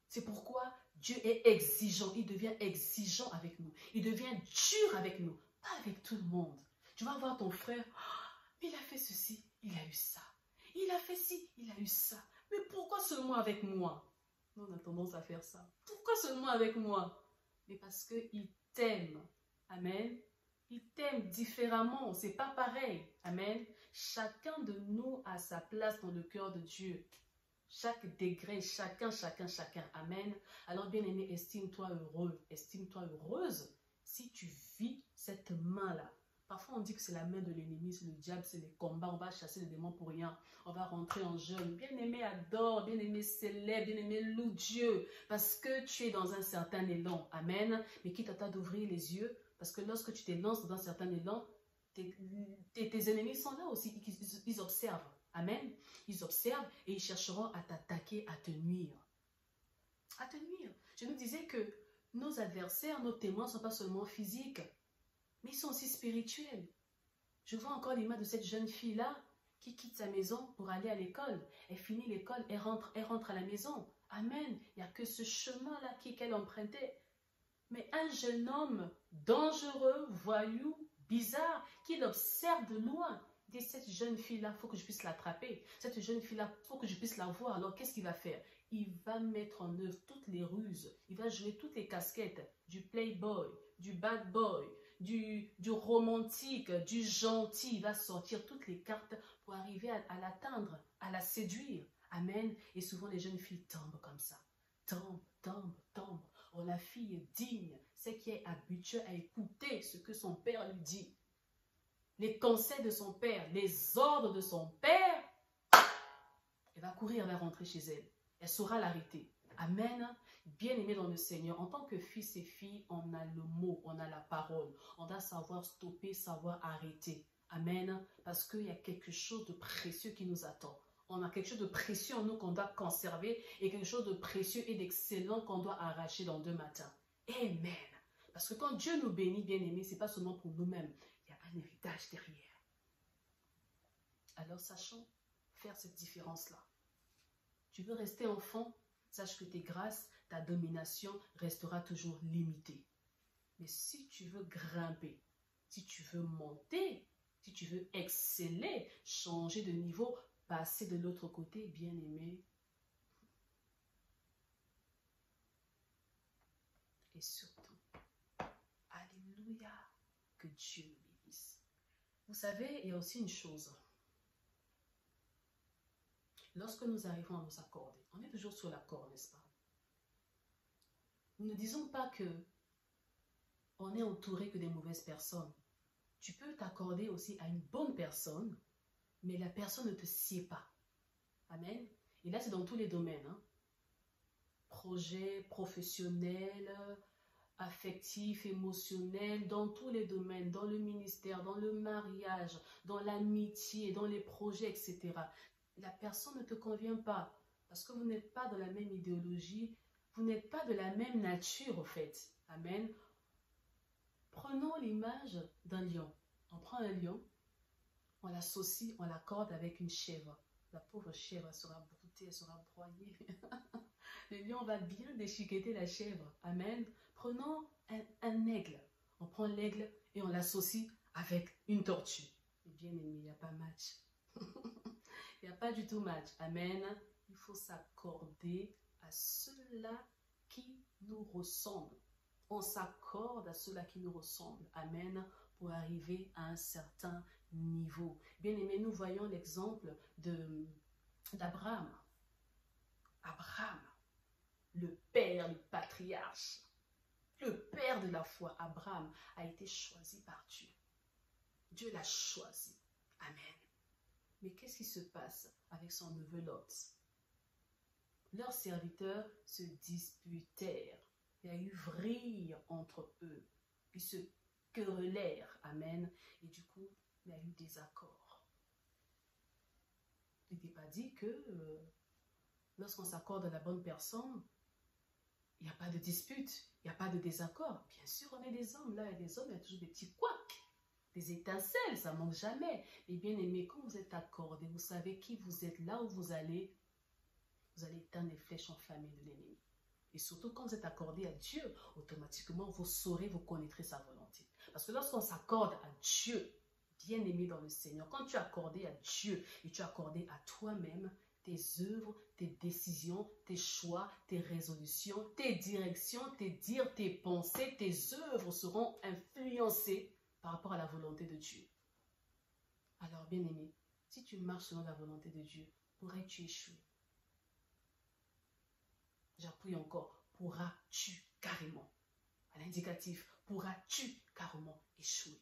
[SPEAKER 2] C'est pourquoi Dieu est exigeant. Il devient exigeant avec nous. Il devient dur avec nous. Pas avec tout le monde. Tu vas voir ton frère. Oh, il a fait ceci, il a eu ça. Il a fait ci, il a eu ça. Mais pourquoi seulement avec moi? Nous, on a tendance à faire ça. Pourquoi seulement avec moi? Mais parce qu'il t'aime. Amen. Il t'aime différemment. C'est pas pareil. Amen. Chacun de nous a sa place dans le cœur de Dieu. Chaque degré, chacun. Amen. Alors, bien-aimé, estime-toi heureux. Estime-toi heureuse si tu vis cette main-là. Parfois, on dit que c'est la main de l'ennemi, c'est le diable, c'est les combats. On va chasser les démons pour rien. On va rentrer en jeûne. Bien-aimé, adore. Bien-aimé, célèbre. Bien-aimé, loue Dieu. Parce que tu es dans un certain élan. Amen. Mais quitte à toi d'ouvrir les yeux. Parce que lorsque tu te lances dans un certain élan, tes ennemis sont là aussi. Ils observent. Amen. Ils observent et ils chercheront à t'attaquer, à te nuire. À te nuire. Je nous disais que nos adversaires, nos témoins ne sont pas seulement physiques, mais ils sont aussi spirituels. Je vois encore l'image de cette jeune fille-là qui quitte sa maison pour aller à l'école. Elle finit l'école, elle rentre à la maison. Amen. Il n'y a que ce chemin-là qu'elle empruntait. Mais un jeune homme dangereux, voyou, bizarre, qui l'observe de loin, dit, cette jeune fille-là, il faut que je puisse l'attraper. Cette jeune fille-là, il faut que je puisse la voir. Alors, qu'est-ce qu'il va faire? Il va mettre en œuvre toutes les ruses. Il va jouer toutes les casquettes du playboy, du bad boy, du romantique, du gentil. Il va sortir toutes les cartes pour arriver à l'atteindre, à la séduire. Amen. Et souvent, les jeunes filles tombent comme ça. Tombent. Oh, la fille est digne, c'est qui est habituée à écouter ce que son père lui dit, les conseils de son père, les ordres de son père, elle va courir, elle va rentrer chez elle. Elle saura l'arrêter. Amen. Bien-aimé dans le Seigneur, en tant que fils et filles, on a le mot, on a la parole. On doit savoir stopper, savoir arrêter. Amen. Parce qu'il y a quelque chose de précieux qui nous attend. On a quelque chose de précieux en nous qu'on doit conserver et quelque chose de précieux et d'excellent qu'on doit arracher dans 2 matins. Amen. Parce que quand Dieu nous bénit, bien-aimés, ce n'est pas seulement pour nous-mêmes. Il y a un héritage derrière. Alors sachons faire cette différence-là. Tu veux rester enfant, sache que tes grâces, ta domination restera toujours limitée. Mais si tu veux grimper, si tu veux monter, si tu veux exceller, changer de niveau, passer de l'autre côté, bien-aimé, et surtout, alléluia, que Dieu nous bénisse. Vous savez, il y a aussi une chose. Lorsque nous arrivons à nous accorder, on est toujours sur l'accord, n'est-ce pas? Nous ne disons pas que on est entouré que des mauvaises personnes. Tu peux t'accorder aussi à une bonne personne, mais la personne ne te sied pas. Amen. Et là, c'est dans tous les domaines. Hein. Projet, professionnel, affectif, émotionnel, dans tous les domaines, dans le ministère, dans le mariage, dans l'amitié, dans les projets, etc. La personne ne te convient pas parce que vous n'êtes pas de la même idéologie, vous n'êtes pas de la même nature, au fait. Amen. Prenons l'image d'un lion. On prend un lion, on l'associe, on l'accorde avec une chèvre. La pauvre chèvre, elle sera broutée, elle sera broyée. Le lion va bien déchiqueter la chèvre. Amen. Prenons un aigle. On prend l'aigle et on l'associe avec une tortue. Et bien aimé, il n'y a pas match. Il n'y a pas du tout match. Amen. Il faut s'accorder à ceux-là qui nous ressemblent. On s'accorde à ceux-là qui nous ressemblent. Amen. Pour arriver à un certain niveau. Bien aimé, nous voyons l'exemple d'Abraham. Abraham, le père, le patriarche, le père de la foi, Abraham, a été choisi par Dieu. Dieu l'a choisi. Amen. Mais qu'est-ce qui se passe avec son neveu Lot? Leurs serviteurs se disputèrent. Il y a eu vrille entre eux. Ils se querellèrent. Amen. Et du coup, il y a eu des accords. Il n'était pas dit que lorsqu'on s'accorde à la bonne personne, il n'y a pas de dispute, il n'y a pas de désaccord. Bien sûr, on est des hommes. Là, il y a des hommes, il y a toujours des petits couacs. Des étincelles, ça ne manque jamais. Et bien aimé, quand vous êtes accordé, vous savez qui vous êtes, là où vous allez éteindre les flèches enflammées de l'ennemi. Et surtout, quand vous êtes accordé à Dieu, automatiquement, vous saurez, vous connaîtrez sa volonté. Parce que lorsqu'on s'accorde à Dieu, bien aimé dans le Seigneur, quand tu es accordé à Dieu et tu es accordé à toi-même, tes œuvres, tes décisions, tes choix, tes résolutions, tes directions, tes dires, tes pensées, tes œuvres seront influencées par rapport à la volonté de Dieu. Alors, bien aimé, si tu marches selon la volonté de Dieu, pourrais-tu échouer? J'appuie encore, pourras-tu carrément, à l'indicatif, pourras-tu carrément échouer?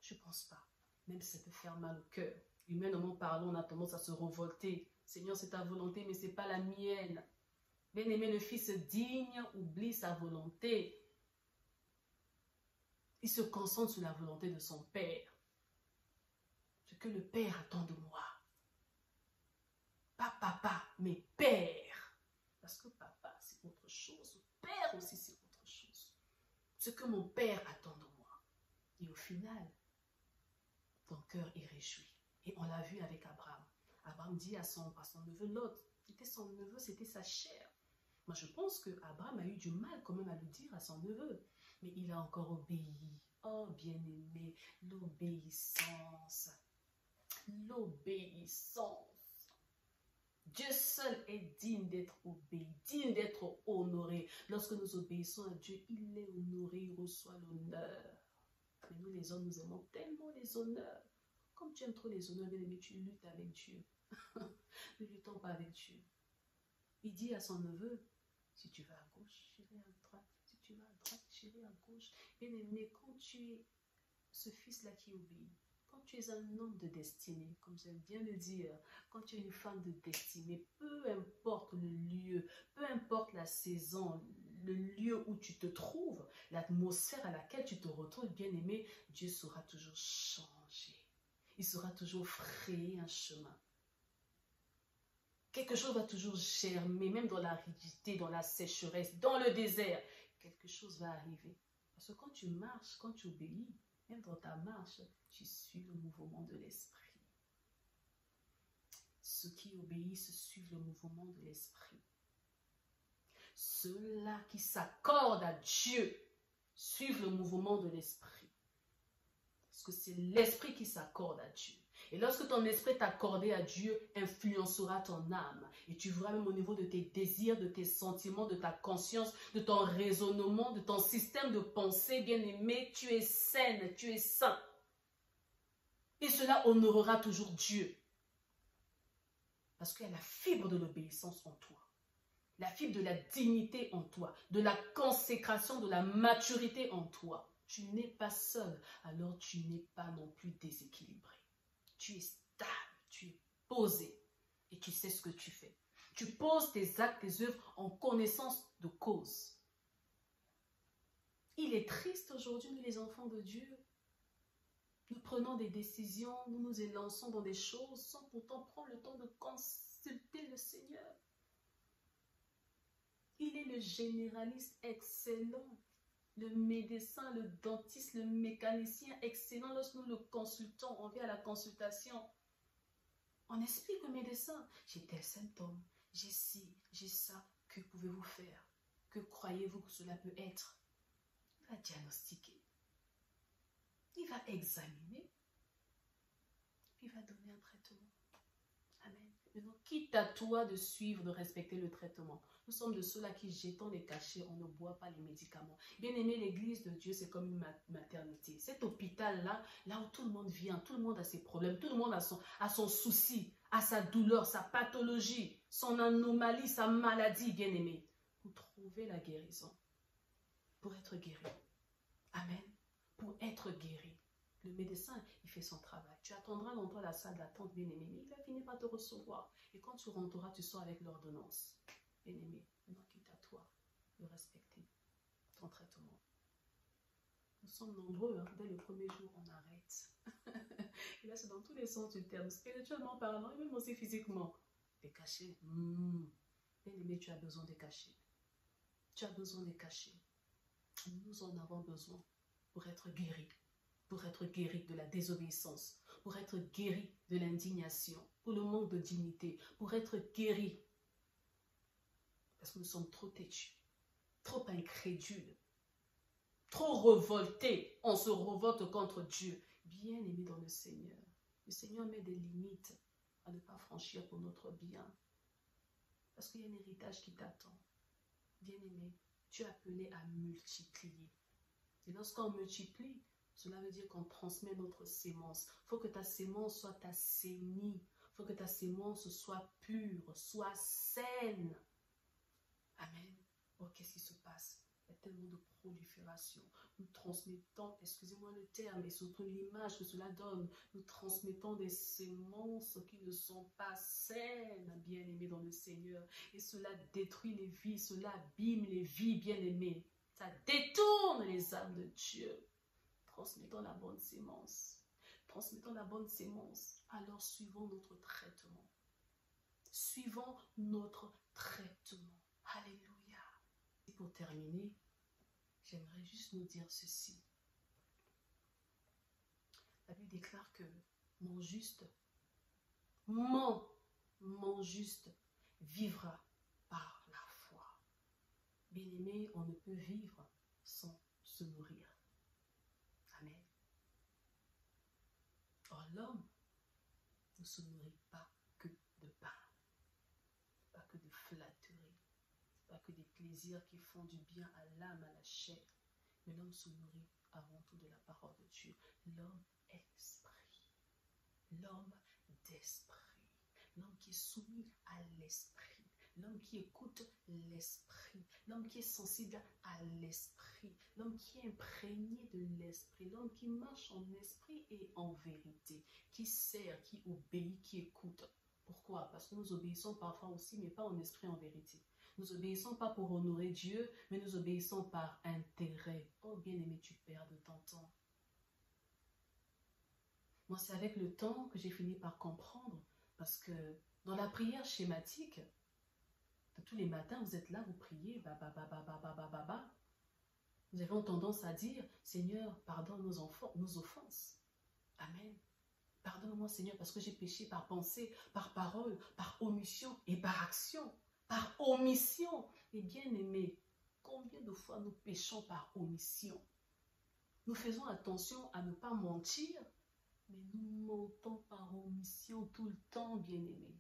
[SPEAKER 2] Je ne pense pas, même si ça te fait mal au cœur. Humainement parlant, on a tendance à se révolter. Seigneur, c'est ta volonté, mais ce n'est pas la mienne. Bien aimé, le fils digne oublie sa volonté. Il se concentre sur la volonté de son Père. Ce que le Père attend de moi. Pas papa, mais Père. Parce que papa, c'est autre chose. Père aussi, c'est autre chose. Ce que mon Père attend de moi. Et au final, ton cœur est réjoui. Et on l'a vu avec Abraham. Abraham dit à son neveu Lot, c'était son neveu, c'était sa chair. Moi, je pense qu'Abraham a eu du mal quand même à le dire à son neveu. Mais il a encore obéi. Oh, bien-aimé, l'obéissance. L'obéissance. Dieu seul est digne d'être obéi, digne d'être honoré. Lorsque nous obéissons à Dieu, il est honoré, il reçoit l'honneur. Mais nous, les hommes, nous aimons tellement les honneurs. Comme tu aimes trop les honneurs, bien-aimé, tu luttes avec Dieu. Ne luttons pas avec Dieu. Il dit à son neveu, Si tu vas à gauche, j'irai à droite. Si tu vas à droite, j'irai à gauche. Bien-aimé, quand tu es ce fils-là qui obéit, quand tu es un homme de destinée, comme j'aime bien le dire, quand tu es une femme de destinée, peu importe le lieu, peu importe la saison, le lieu où tu te trouves, l'atmosphère à laquelle tu te retrouves, bien-aimé, Dieu saura toujours changer. Il saura toujours frayer un chemin. Quelque chose va toujours germer, même dans l'aridité, dans la sécheresse, dans le désert. Quelque chose va arriver. Parce que quand tu marches, quand tu obéis, même dans ta marche, tu suis le mouvement de l'esprit. Ceux qui obéissent suivent le mouvement de l'esprit. Ceux-là qui s'accordent à Dieu suivent le mouvement de l'esprit. Parce que c'est l'esprit qui s'accorde à Dieu. Et lorsque ton esprit est accordé à Dieu, influencera ton âme. Et tu verras même au niveau de tes désirs, de tes sentiments, de ta conscience, de ton raisonnement, de ton système de pensée, bien-aimé, tu es saine, tu es saint. Et cela honorera toujours Dieu. Parce qu'il y a la fibre de l'obéissance en toi. La fibre de la dignité en toi. De la consécration, de la maturité en toi. Tu n'es pas seul, alors tu n'es pas non plus déséquilibré. Tu es stable, tu es posé et tu sais ce que tu fais. Tu poses tes actes, tes œuvres en connaissance de cause. Il est triste aujourd'hui, nous les enfants de Dieu. Nous prenons des décisions, nous nous élançons dans des choses sans pourtant prendre le temps de consulter le Seigneur. Il est le généraliste excellent. Le médecin, le dentiste, le mécanicien excellent, lorsque nous le consultons, on vient à la consultation. On explique au médecin, j'ai tel symptôme, j'ai ci, j'ai ça, que pouvez-vous faire? Que croyez-vous que cela peut être? Il va diagnostiquer, il va examiner, puis il va donner un traitement. Amen. Maintenant, quitte à toi de suivre, de respecter le traitement. Nous sommes de ceux-là qui jetons les cachets, on ne boit pas les médicaments. Bien aimé, l'église de Dieu, c'est comme une maternité. Cet hôpital-là, là où tout le monde vient, tout le monde a ses problèmes, tout le monde a son souci, a sa douleur, sa pathologie, son anomalie, sa maladie, bien aimé. Pour trouver la guérison, pour être guéri. Amen. Pour être guéri. Le médecin, il fait son travail. Tu attendras dans toi la salle d'attente, bien-aimé, mais il va finir par te recevoir. Et quand tu rentreras, tu sors avec l'ordonnance. Bien-aimé, maintenant quitte à toi de respecter ton traitement. Nous sommes nombreux, hein, dès le premier jour, on arrête. Et là, c'est dans tous les sens du terme, spirituellement parlant, et même aussi physiquement. Des cachets. Bien-aimé, tu as besoin des cachets. Tu as besoin des cachets. Nous en avons besoin pour être guéris. Pour être guéri de la désobéissance, pour être guéri de l'indignation, pour le manque de dignité, pour être guéri. Parce que nous sommes trop têtus, trop incrédules, trop revoltés. On se révolte contre Dieu. Bien aimé dans le Seigneur. Le Seigneur met des limites à ne pas franchir pour notre bien. Parce qu'il y a un héritage qui t'attend. Bien aimé, tu es appelé à multiplier. Et lorsqu'on multiplie, cela veut dire qu'on transmet notre sémence. Il faut que ta sémence soit assainie. Il faut que ta sémence soit pure, soit saine. Amen. Oh, qu'est-ce qui se passe? Il y a tellement de prolifération. Nous transmettons, excusez-moi le terme, et surtout l'image que cela donne, nous transmettons des sémences qui ne sont pas saines, bien-aimés dans le Seigneur. Et cela détruit les vies, cela abîme les vies, bien-aimés. Ça détourne les âmes de Dieu. Transmettons la bonne sémence. Transmettons la bonne sémence. Alors suivons notre traitement. Suivons notre traitement. Alléluia. Et pour terminer, j'aimerais juste nous dire ceci. La Bible déclare que mon juste vivra par la foi. Bien-aimé, on ne peut vivre sans se nourrir. Amen. Or, l'homme ne se nourrit pas que de pain, pas que de flatterie, pas que des plaisirs qui font du bien à l'âme, à la chair, mais l'homme se nourrit avant tout de la parole de Dieu. L'homme est l'esprit, l'homme d'esprit, l'homme qui est soumis à l'esprit, l'homme qui écoute l'esprit, l'homme qui est sensible à l'esprit, l'homme qui est imprégné de l'esprit, l'homme qui marche en esprit et en vérité, qui sert, qui obéit, qui écoute. Pourquoi? Parce que nous obéissons parfois aussi, mais pas en esprit, en vérité. Nous obéissons pas pour honorer Dieu, mais nous obéissons par intérêt. Oh bien-aimé, tu perds de ton temps. Moi, c'est avec le temps que j'ai fini par comprendre, parce que dans la prière schématique, de tous les matins, vous êtes là, vous priez, Vous avez tendance à dire, Seigneur, pardonne nos offenses. Amen. Pardonne-moi, Seigneur, parce que j'ai péché par pensée, par parole, par omission et par action. Par omission. Et bien aimé, combien de fois nous péchons par omission? Nous faisons attention à ne pas mentir, mais nous mentons par omission tout le temps, bien aimé.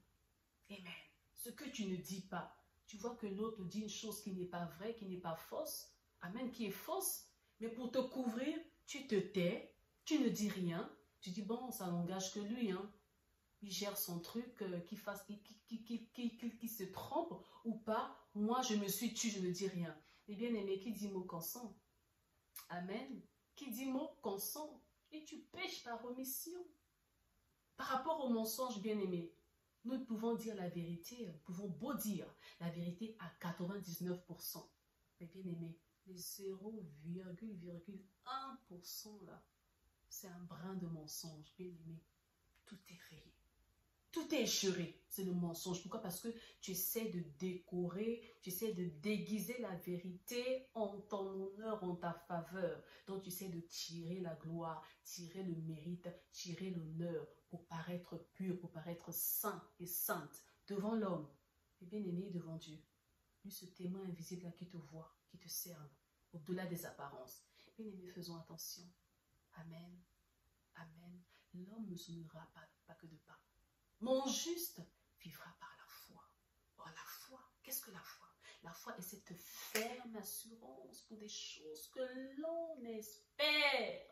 [SPEAKER 2] Amen. Ce que tu ne dis pas, tu vois que l'autre dit une chose qui n'est pas vraie, qui n'est pas fausse, amen, qui est fausse, mais pour te couvrir, tu te tais, tu ne dis rien, tu dis bon, ça n'engage que lui, hein. Il gère son truc, qu'il se trompe ou pas, moi je me suis tue, je ne dis rien. Et bien aimé, qui dit mot consent? Amen. Qui dit mot consent? Et tu pêches par omission. Par rapport au mensonge, bien aimé, nous pouvons dire la vérité, nous pouvons beau dire la vérité à 99%. Mais bien aimé, les 0,1% là, c'est un brin de mensonge, bien aimé. Tout est rayé. Tout est échuré, c'est le mensonge. Pourquoi? Parce que tu essaies de décorer, tu essaies de déguiser la vérité en ton honneur, en ta faveur. Donc tu essaies de tirer la gloire, tirer le mérite, tirer l'honneur pour paraître pur, pour paraître saint et sainte devant l'homme. Et bien aimé devant Dieu. Lui, ce témoin invisible là qui te voit, qui te cerne, au-delà des apparences. Bien aimé, faisons attention. Amen. Amen. L'homme ne se nourrira pas que de pain. Mon juste vivra par la foi. Oh, la foi, qu'est-ce que la foi? La foi est cette ferme assurance pour des choses que l'on espère.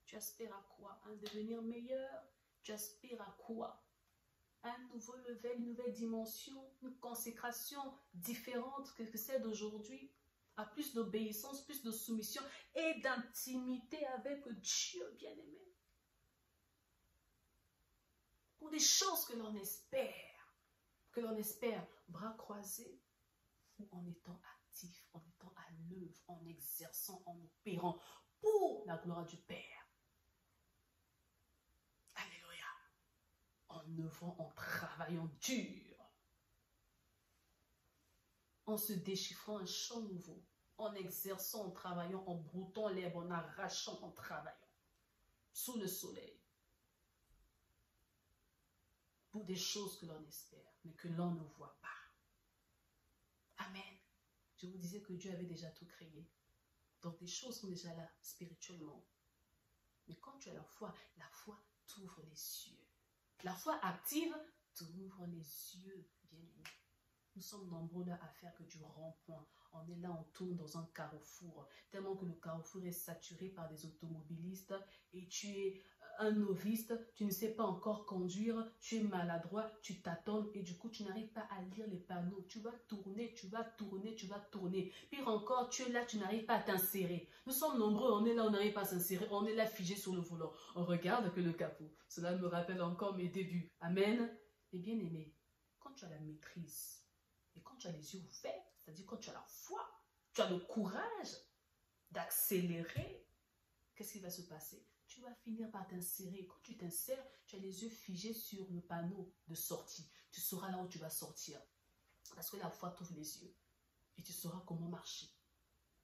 [SPEAKER 2] Tu aspires à quoi? Un devenir meilleur? Tu aspires à quoi? Un nouveau level, une nouvelle dimension, une consécration différente que celle d'aujourd'hui, à plus d'obéissance, plus de soumission et d'intimité avec Dieu, bien-aimé. Pour des choses que l'on espère, bras croisés, ou en étant actif, en étant à l'œuvre, en exerçant, en opérant, pour la gloire du Père. Alléluia. En œuvrant, en travaillant dur, en se déchiffrant un champ nouveau, en exerçant, en travaillant, en broutant l'herbe, en arrachant, en travaillant, sous le soleil. Pour des choses que l'on espère, mais que l'on ne voit pas. Amen. Je vous disais que Dieu avait déjà tout créé. Donc des choses sont déjà là, spirituellement. Mais quand tu as la foi t'ouvre les yeux. La foi active t'ouvre les yeux, bien-aimé. Nous sommes nombreux là à faire que du rond-point. On est là, on tourne dans un carrefour. Tellement que le carrefour est saturé par des automobilistes et tu es un novice, tu ne sais pas encore conduire, tu es maladroit, tu tâtonnes et du coup tu n'arrives pas à lire les panneaux. Tu vas tourner, tu vas tourner, tu vas tourner. Pire encore, tu es là, tu n'arrives pas à t'insérer. Nous sommes nombreux, on est là, on n'arrive pas à s'insérer, on est là figé sur le volant. On regarde que le capot. Cela me rappelle encore mes débuts. Amen. Et bien aimé, quand tu as la maîtrise, et quand tu as les yeux ouverts, c'est-à-dire quand tu as la foi, tu as le courage d'accélérer, qu'est-ce qui va se passer? Tu vas finir par t'insérer. Quand tu t'insères, tu as les yeux figés sur le panneau de sortie. Tu sauras là où tu vas sortir. Parce que la foi t'ouvre les yeux. Et tu sauras comment marcher.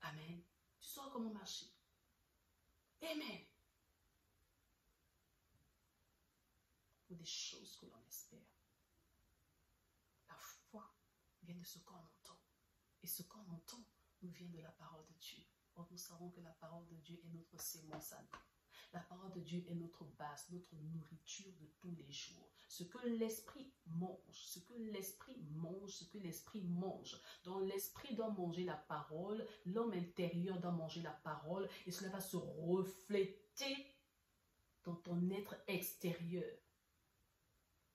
[SPEAKER 2] Amen. Tu sauras comment marcher. Amen. Pour des choses que l'on espère. La foi vient de ce qu'on entend. Et ce qu'on entend nous vient de la parole de Dieu. Or, nous savons que la parole de Dieu est notre sémence à nous. La parole de Dieu est notre base, notre nourriture de tous les jours. Ce que l'esprit mange, ce que l'esprit mange, ce que l'esprit mange. Donc l'esprit doit manger la parole, l'homme intérieur doit manger la parole et cela va se refléter dans ton être extérieur.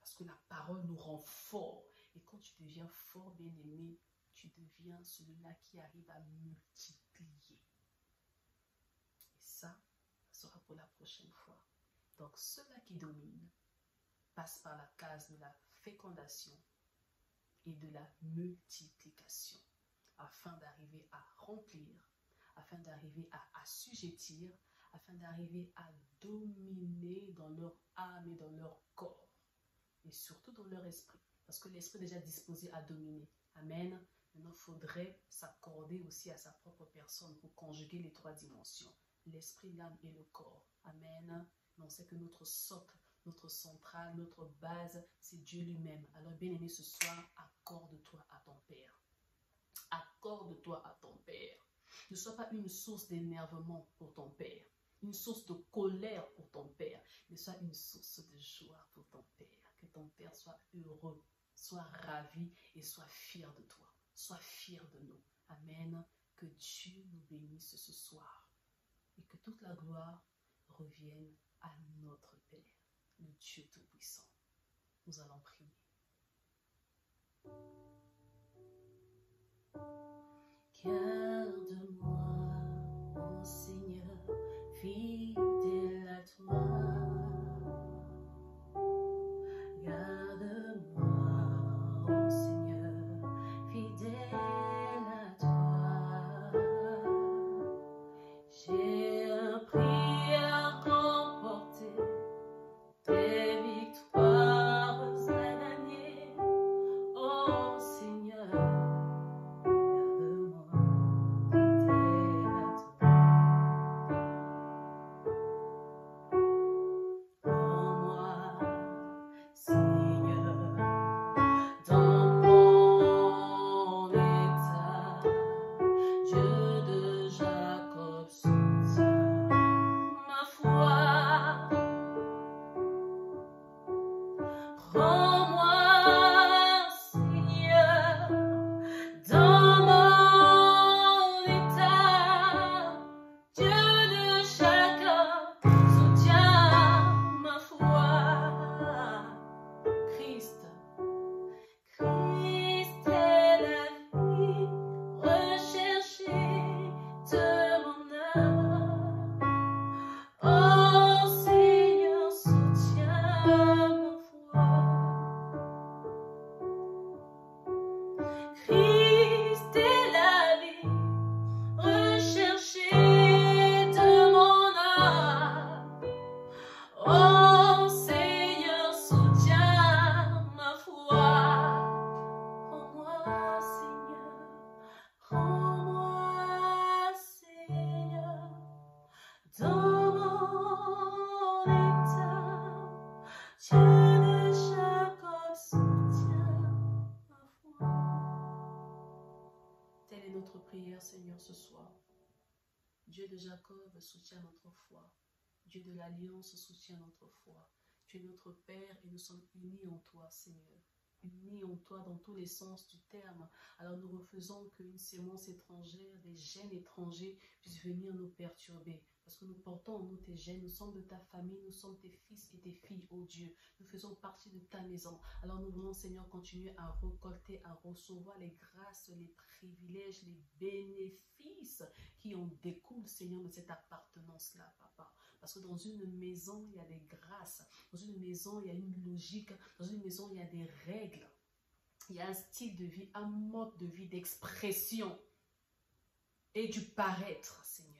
[SPEAKER 2] Parce que la parole nous rend forts. Et quand tu deviens fort, bien-aimé, tu deviens celui-là qui arrive à multiplier. Et ça sera pour la prochaine fois. Donc, ceux-là qui dominent passent par la case de la fécondation et de la multiplication afin d'arriver à remplir, afin d'arriver à assujettir, afin d'arriver à dominer dans leur âme et dans leur corps et surtout dans leur esprit. Parce que l'esprit est déjà disposé à dominer. Amen. Maintenant, il faudrait s'accorder aussi à sa propre personne pour conjuguer les trois dimensions. L'esprit, l'âme et le corps. Amen. Mais on sait que notre socle, notre centrale, notre base, c'est Dieu lui-même. Alors, bien-aimé, ce soir, accorde-toi à ton Père. Accorde-toi à ton Père. Ne sois pas une source d'énervement pour ton Père, une source de colère pour ton Père, mais sois une source de joie pour ton Père. Que ton Père soit heureux, soit ravi et soit fier de toi. Sois fier de nous. Amen. Que Dieu nous bénisse ce soir et que toute la gloire revienne à notre Père, le Dieu Tout-Puissant. Nous allons prier. Garde-moi, ô Seigneur, fidèle à toi. Garde-moi, ô Seigneur, fidèle à toi. J'ai appris à remporter tes victoires à gagner, ô Seigneur. Seigneur, ce soir. Dieu de Jacob soutient notre foi. Dieu de l'Alliance soutient notre foi. Tu es notre Père et nous sommes unis en toi, Seigneur. Unis en toi dans tous les sens du terme. Alors nous refusons qu'une sémence étrangère, des gènes étrangers puissent venir nous perturber. Parce que nous portons en nous tes gènes, nous sommes de ta famille, nous sommes tes fils et tes filles, ô Dieu. Nous faisons partie de ta maison. Alors nous voulons, Seigneur, continuer à récolter, à recevoir les grâces, les privilèges, les bénéfices qui en découlent, Seigneur, de cette appartenance-là, Papa. Parce que dans une maison, il y a des grâces. Dans une maison, il y a une logique. Dans une maison, il y a des règles. Il y a un style de vie, un mode de vie, d'expression et du paraître, Seigneur.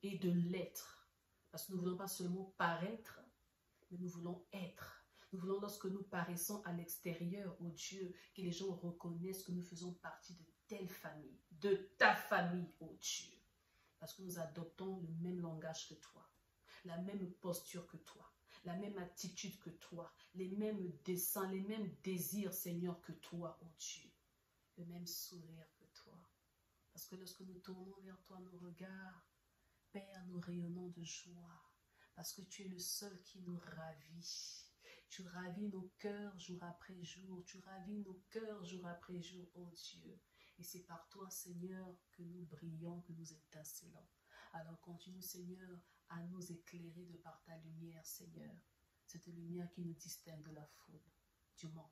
[SPEAKER 2] Et de l'être. Parce que nous ne voulons pas seulement paraître, mais nous voulons être. Nous voulons, lorsque nous paraissons à l'extérieur, ô Dieu, que les gens reconnaissent que nous faisons partie de telle famille, de ta famille, ô Dieu. Parce que nous adoptons le même langage que toi, la même posture que toi, la même attitude que toi, les mêmes desseins, les mêmes désirs, Seigneur, que toi, ô Dieu. Le même sourire que toi. Parce que lorsque nous tournons vers toi nos regards, Père, nous rayonnons de joie, parce que tu es le seul qui nous ravit. Tu ravis nos cœurs jour après jour, tu ravis nos cœurs jour après jour, ô Dieu. Et c'est par toi, Seigneur, que nous brillons, que nous étincelons. Alors continue, Seigneur, à nous éclairer de par ta lumière, Seigneur. Cette lumière qui nous distingue de la foule, du monde.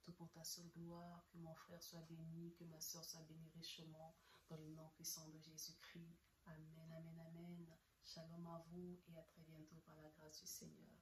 [SPEAKER 2] tout pour ta seule gloire, que mon frère soit béni, que ma soeur soit bénie richement, dans le nom puissant de Jésus-Christ. Amen, amen, amen. Shalom à vous et à très bientôt par la grâce du Seigneur.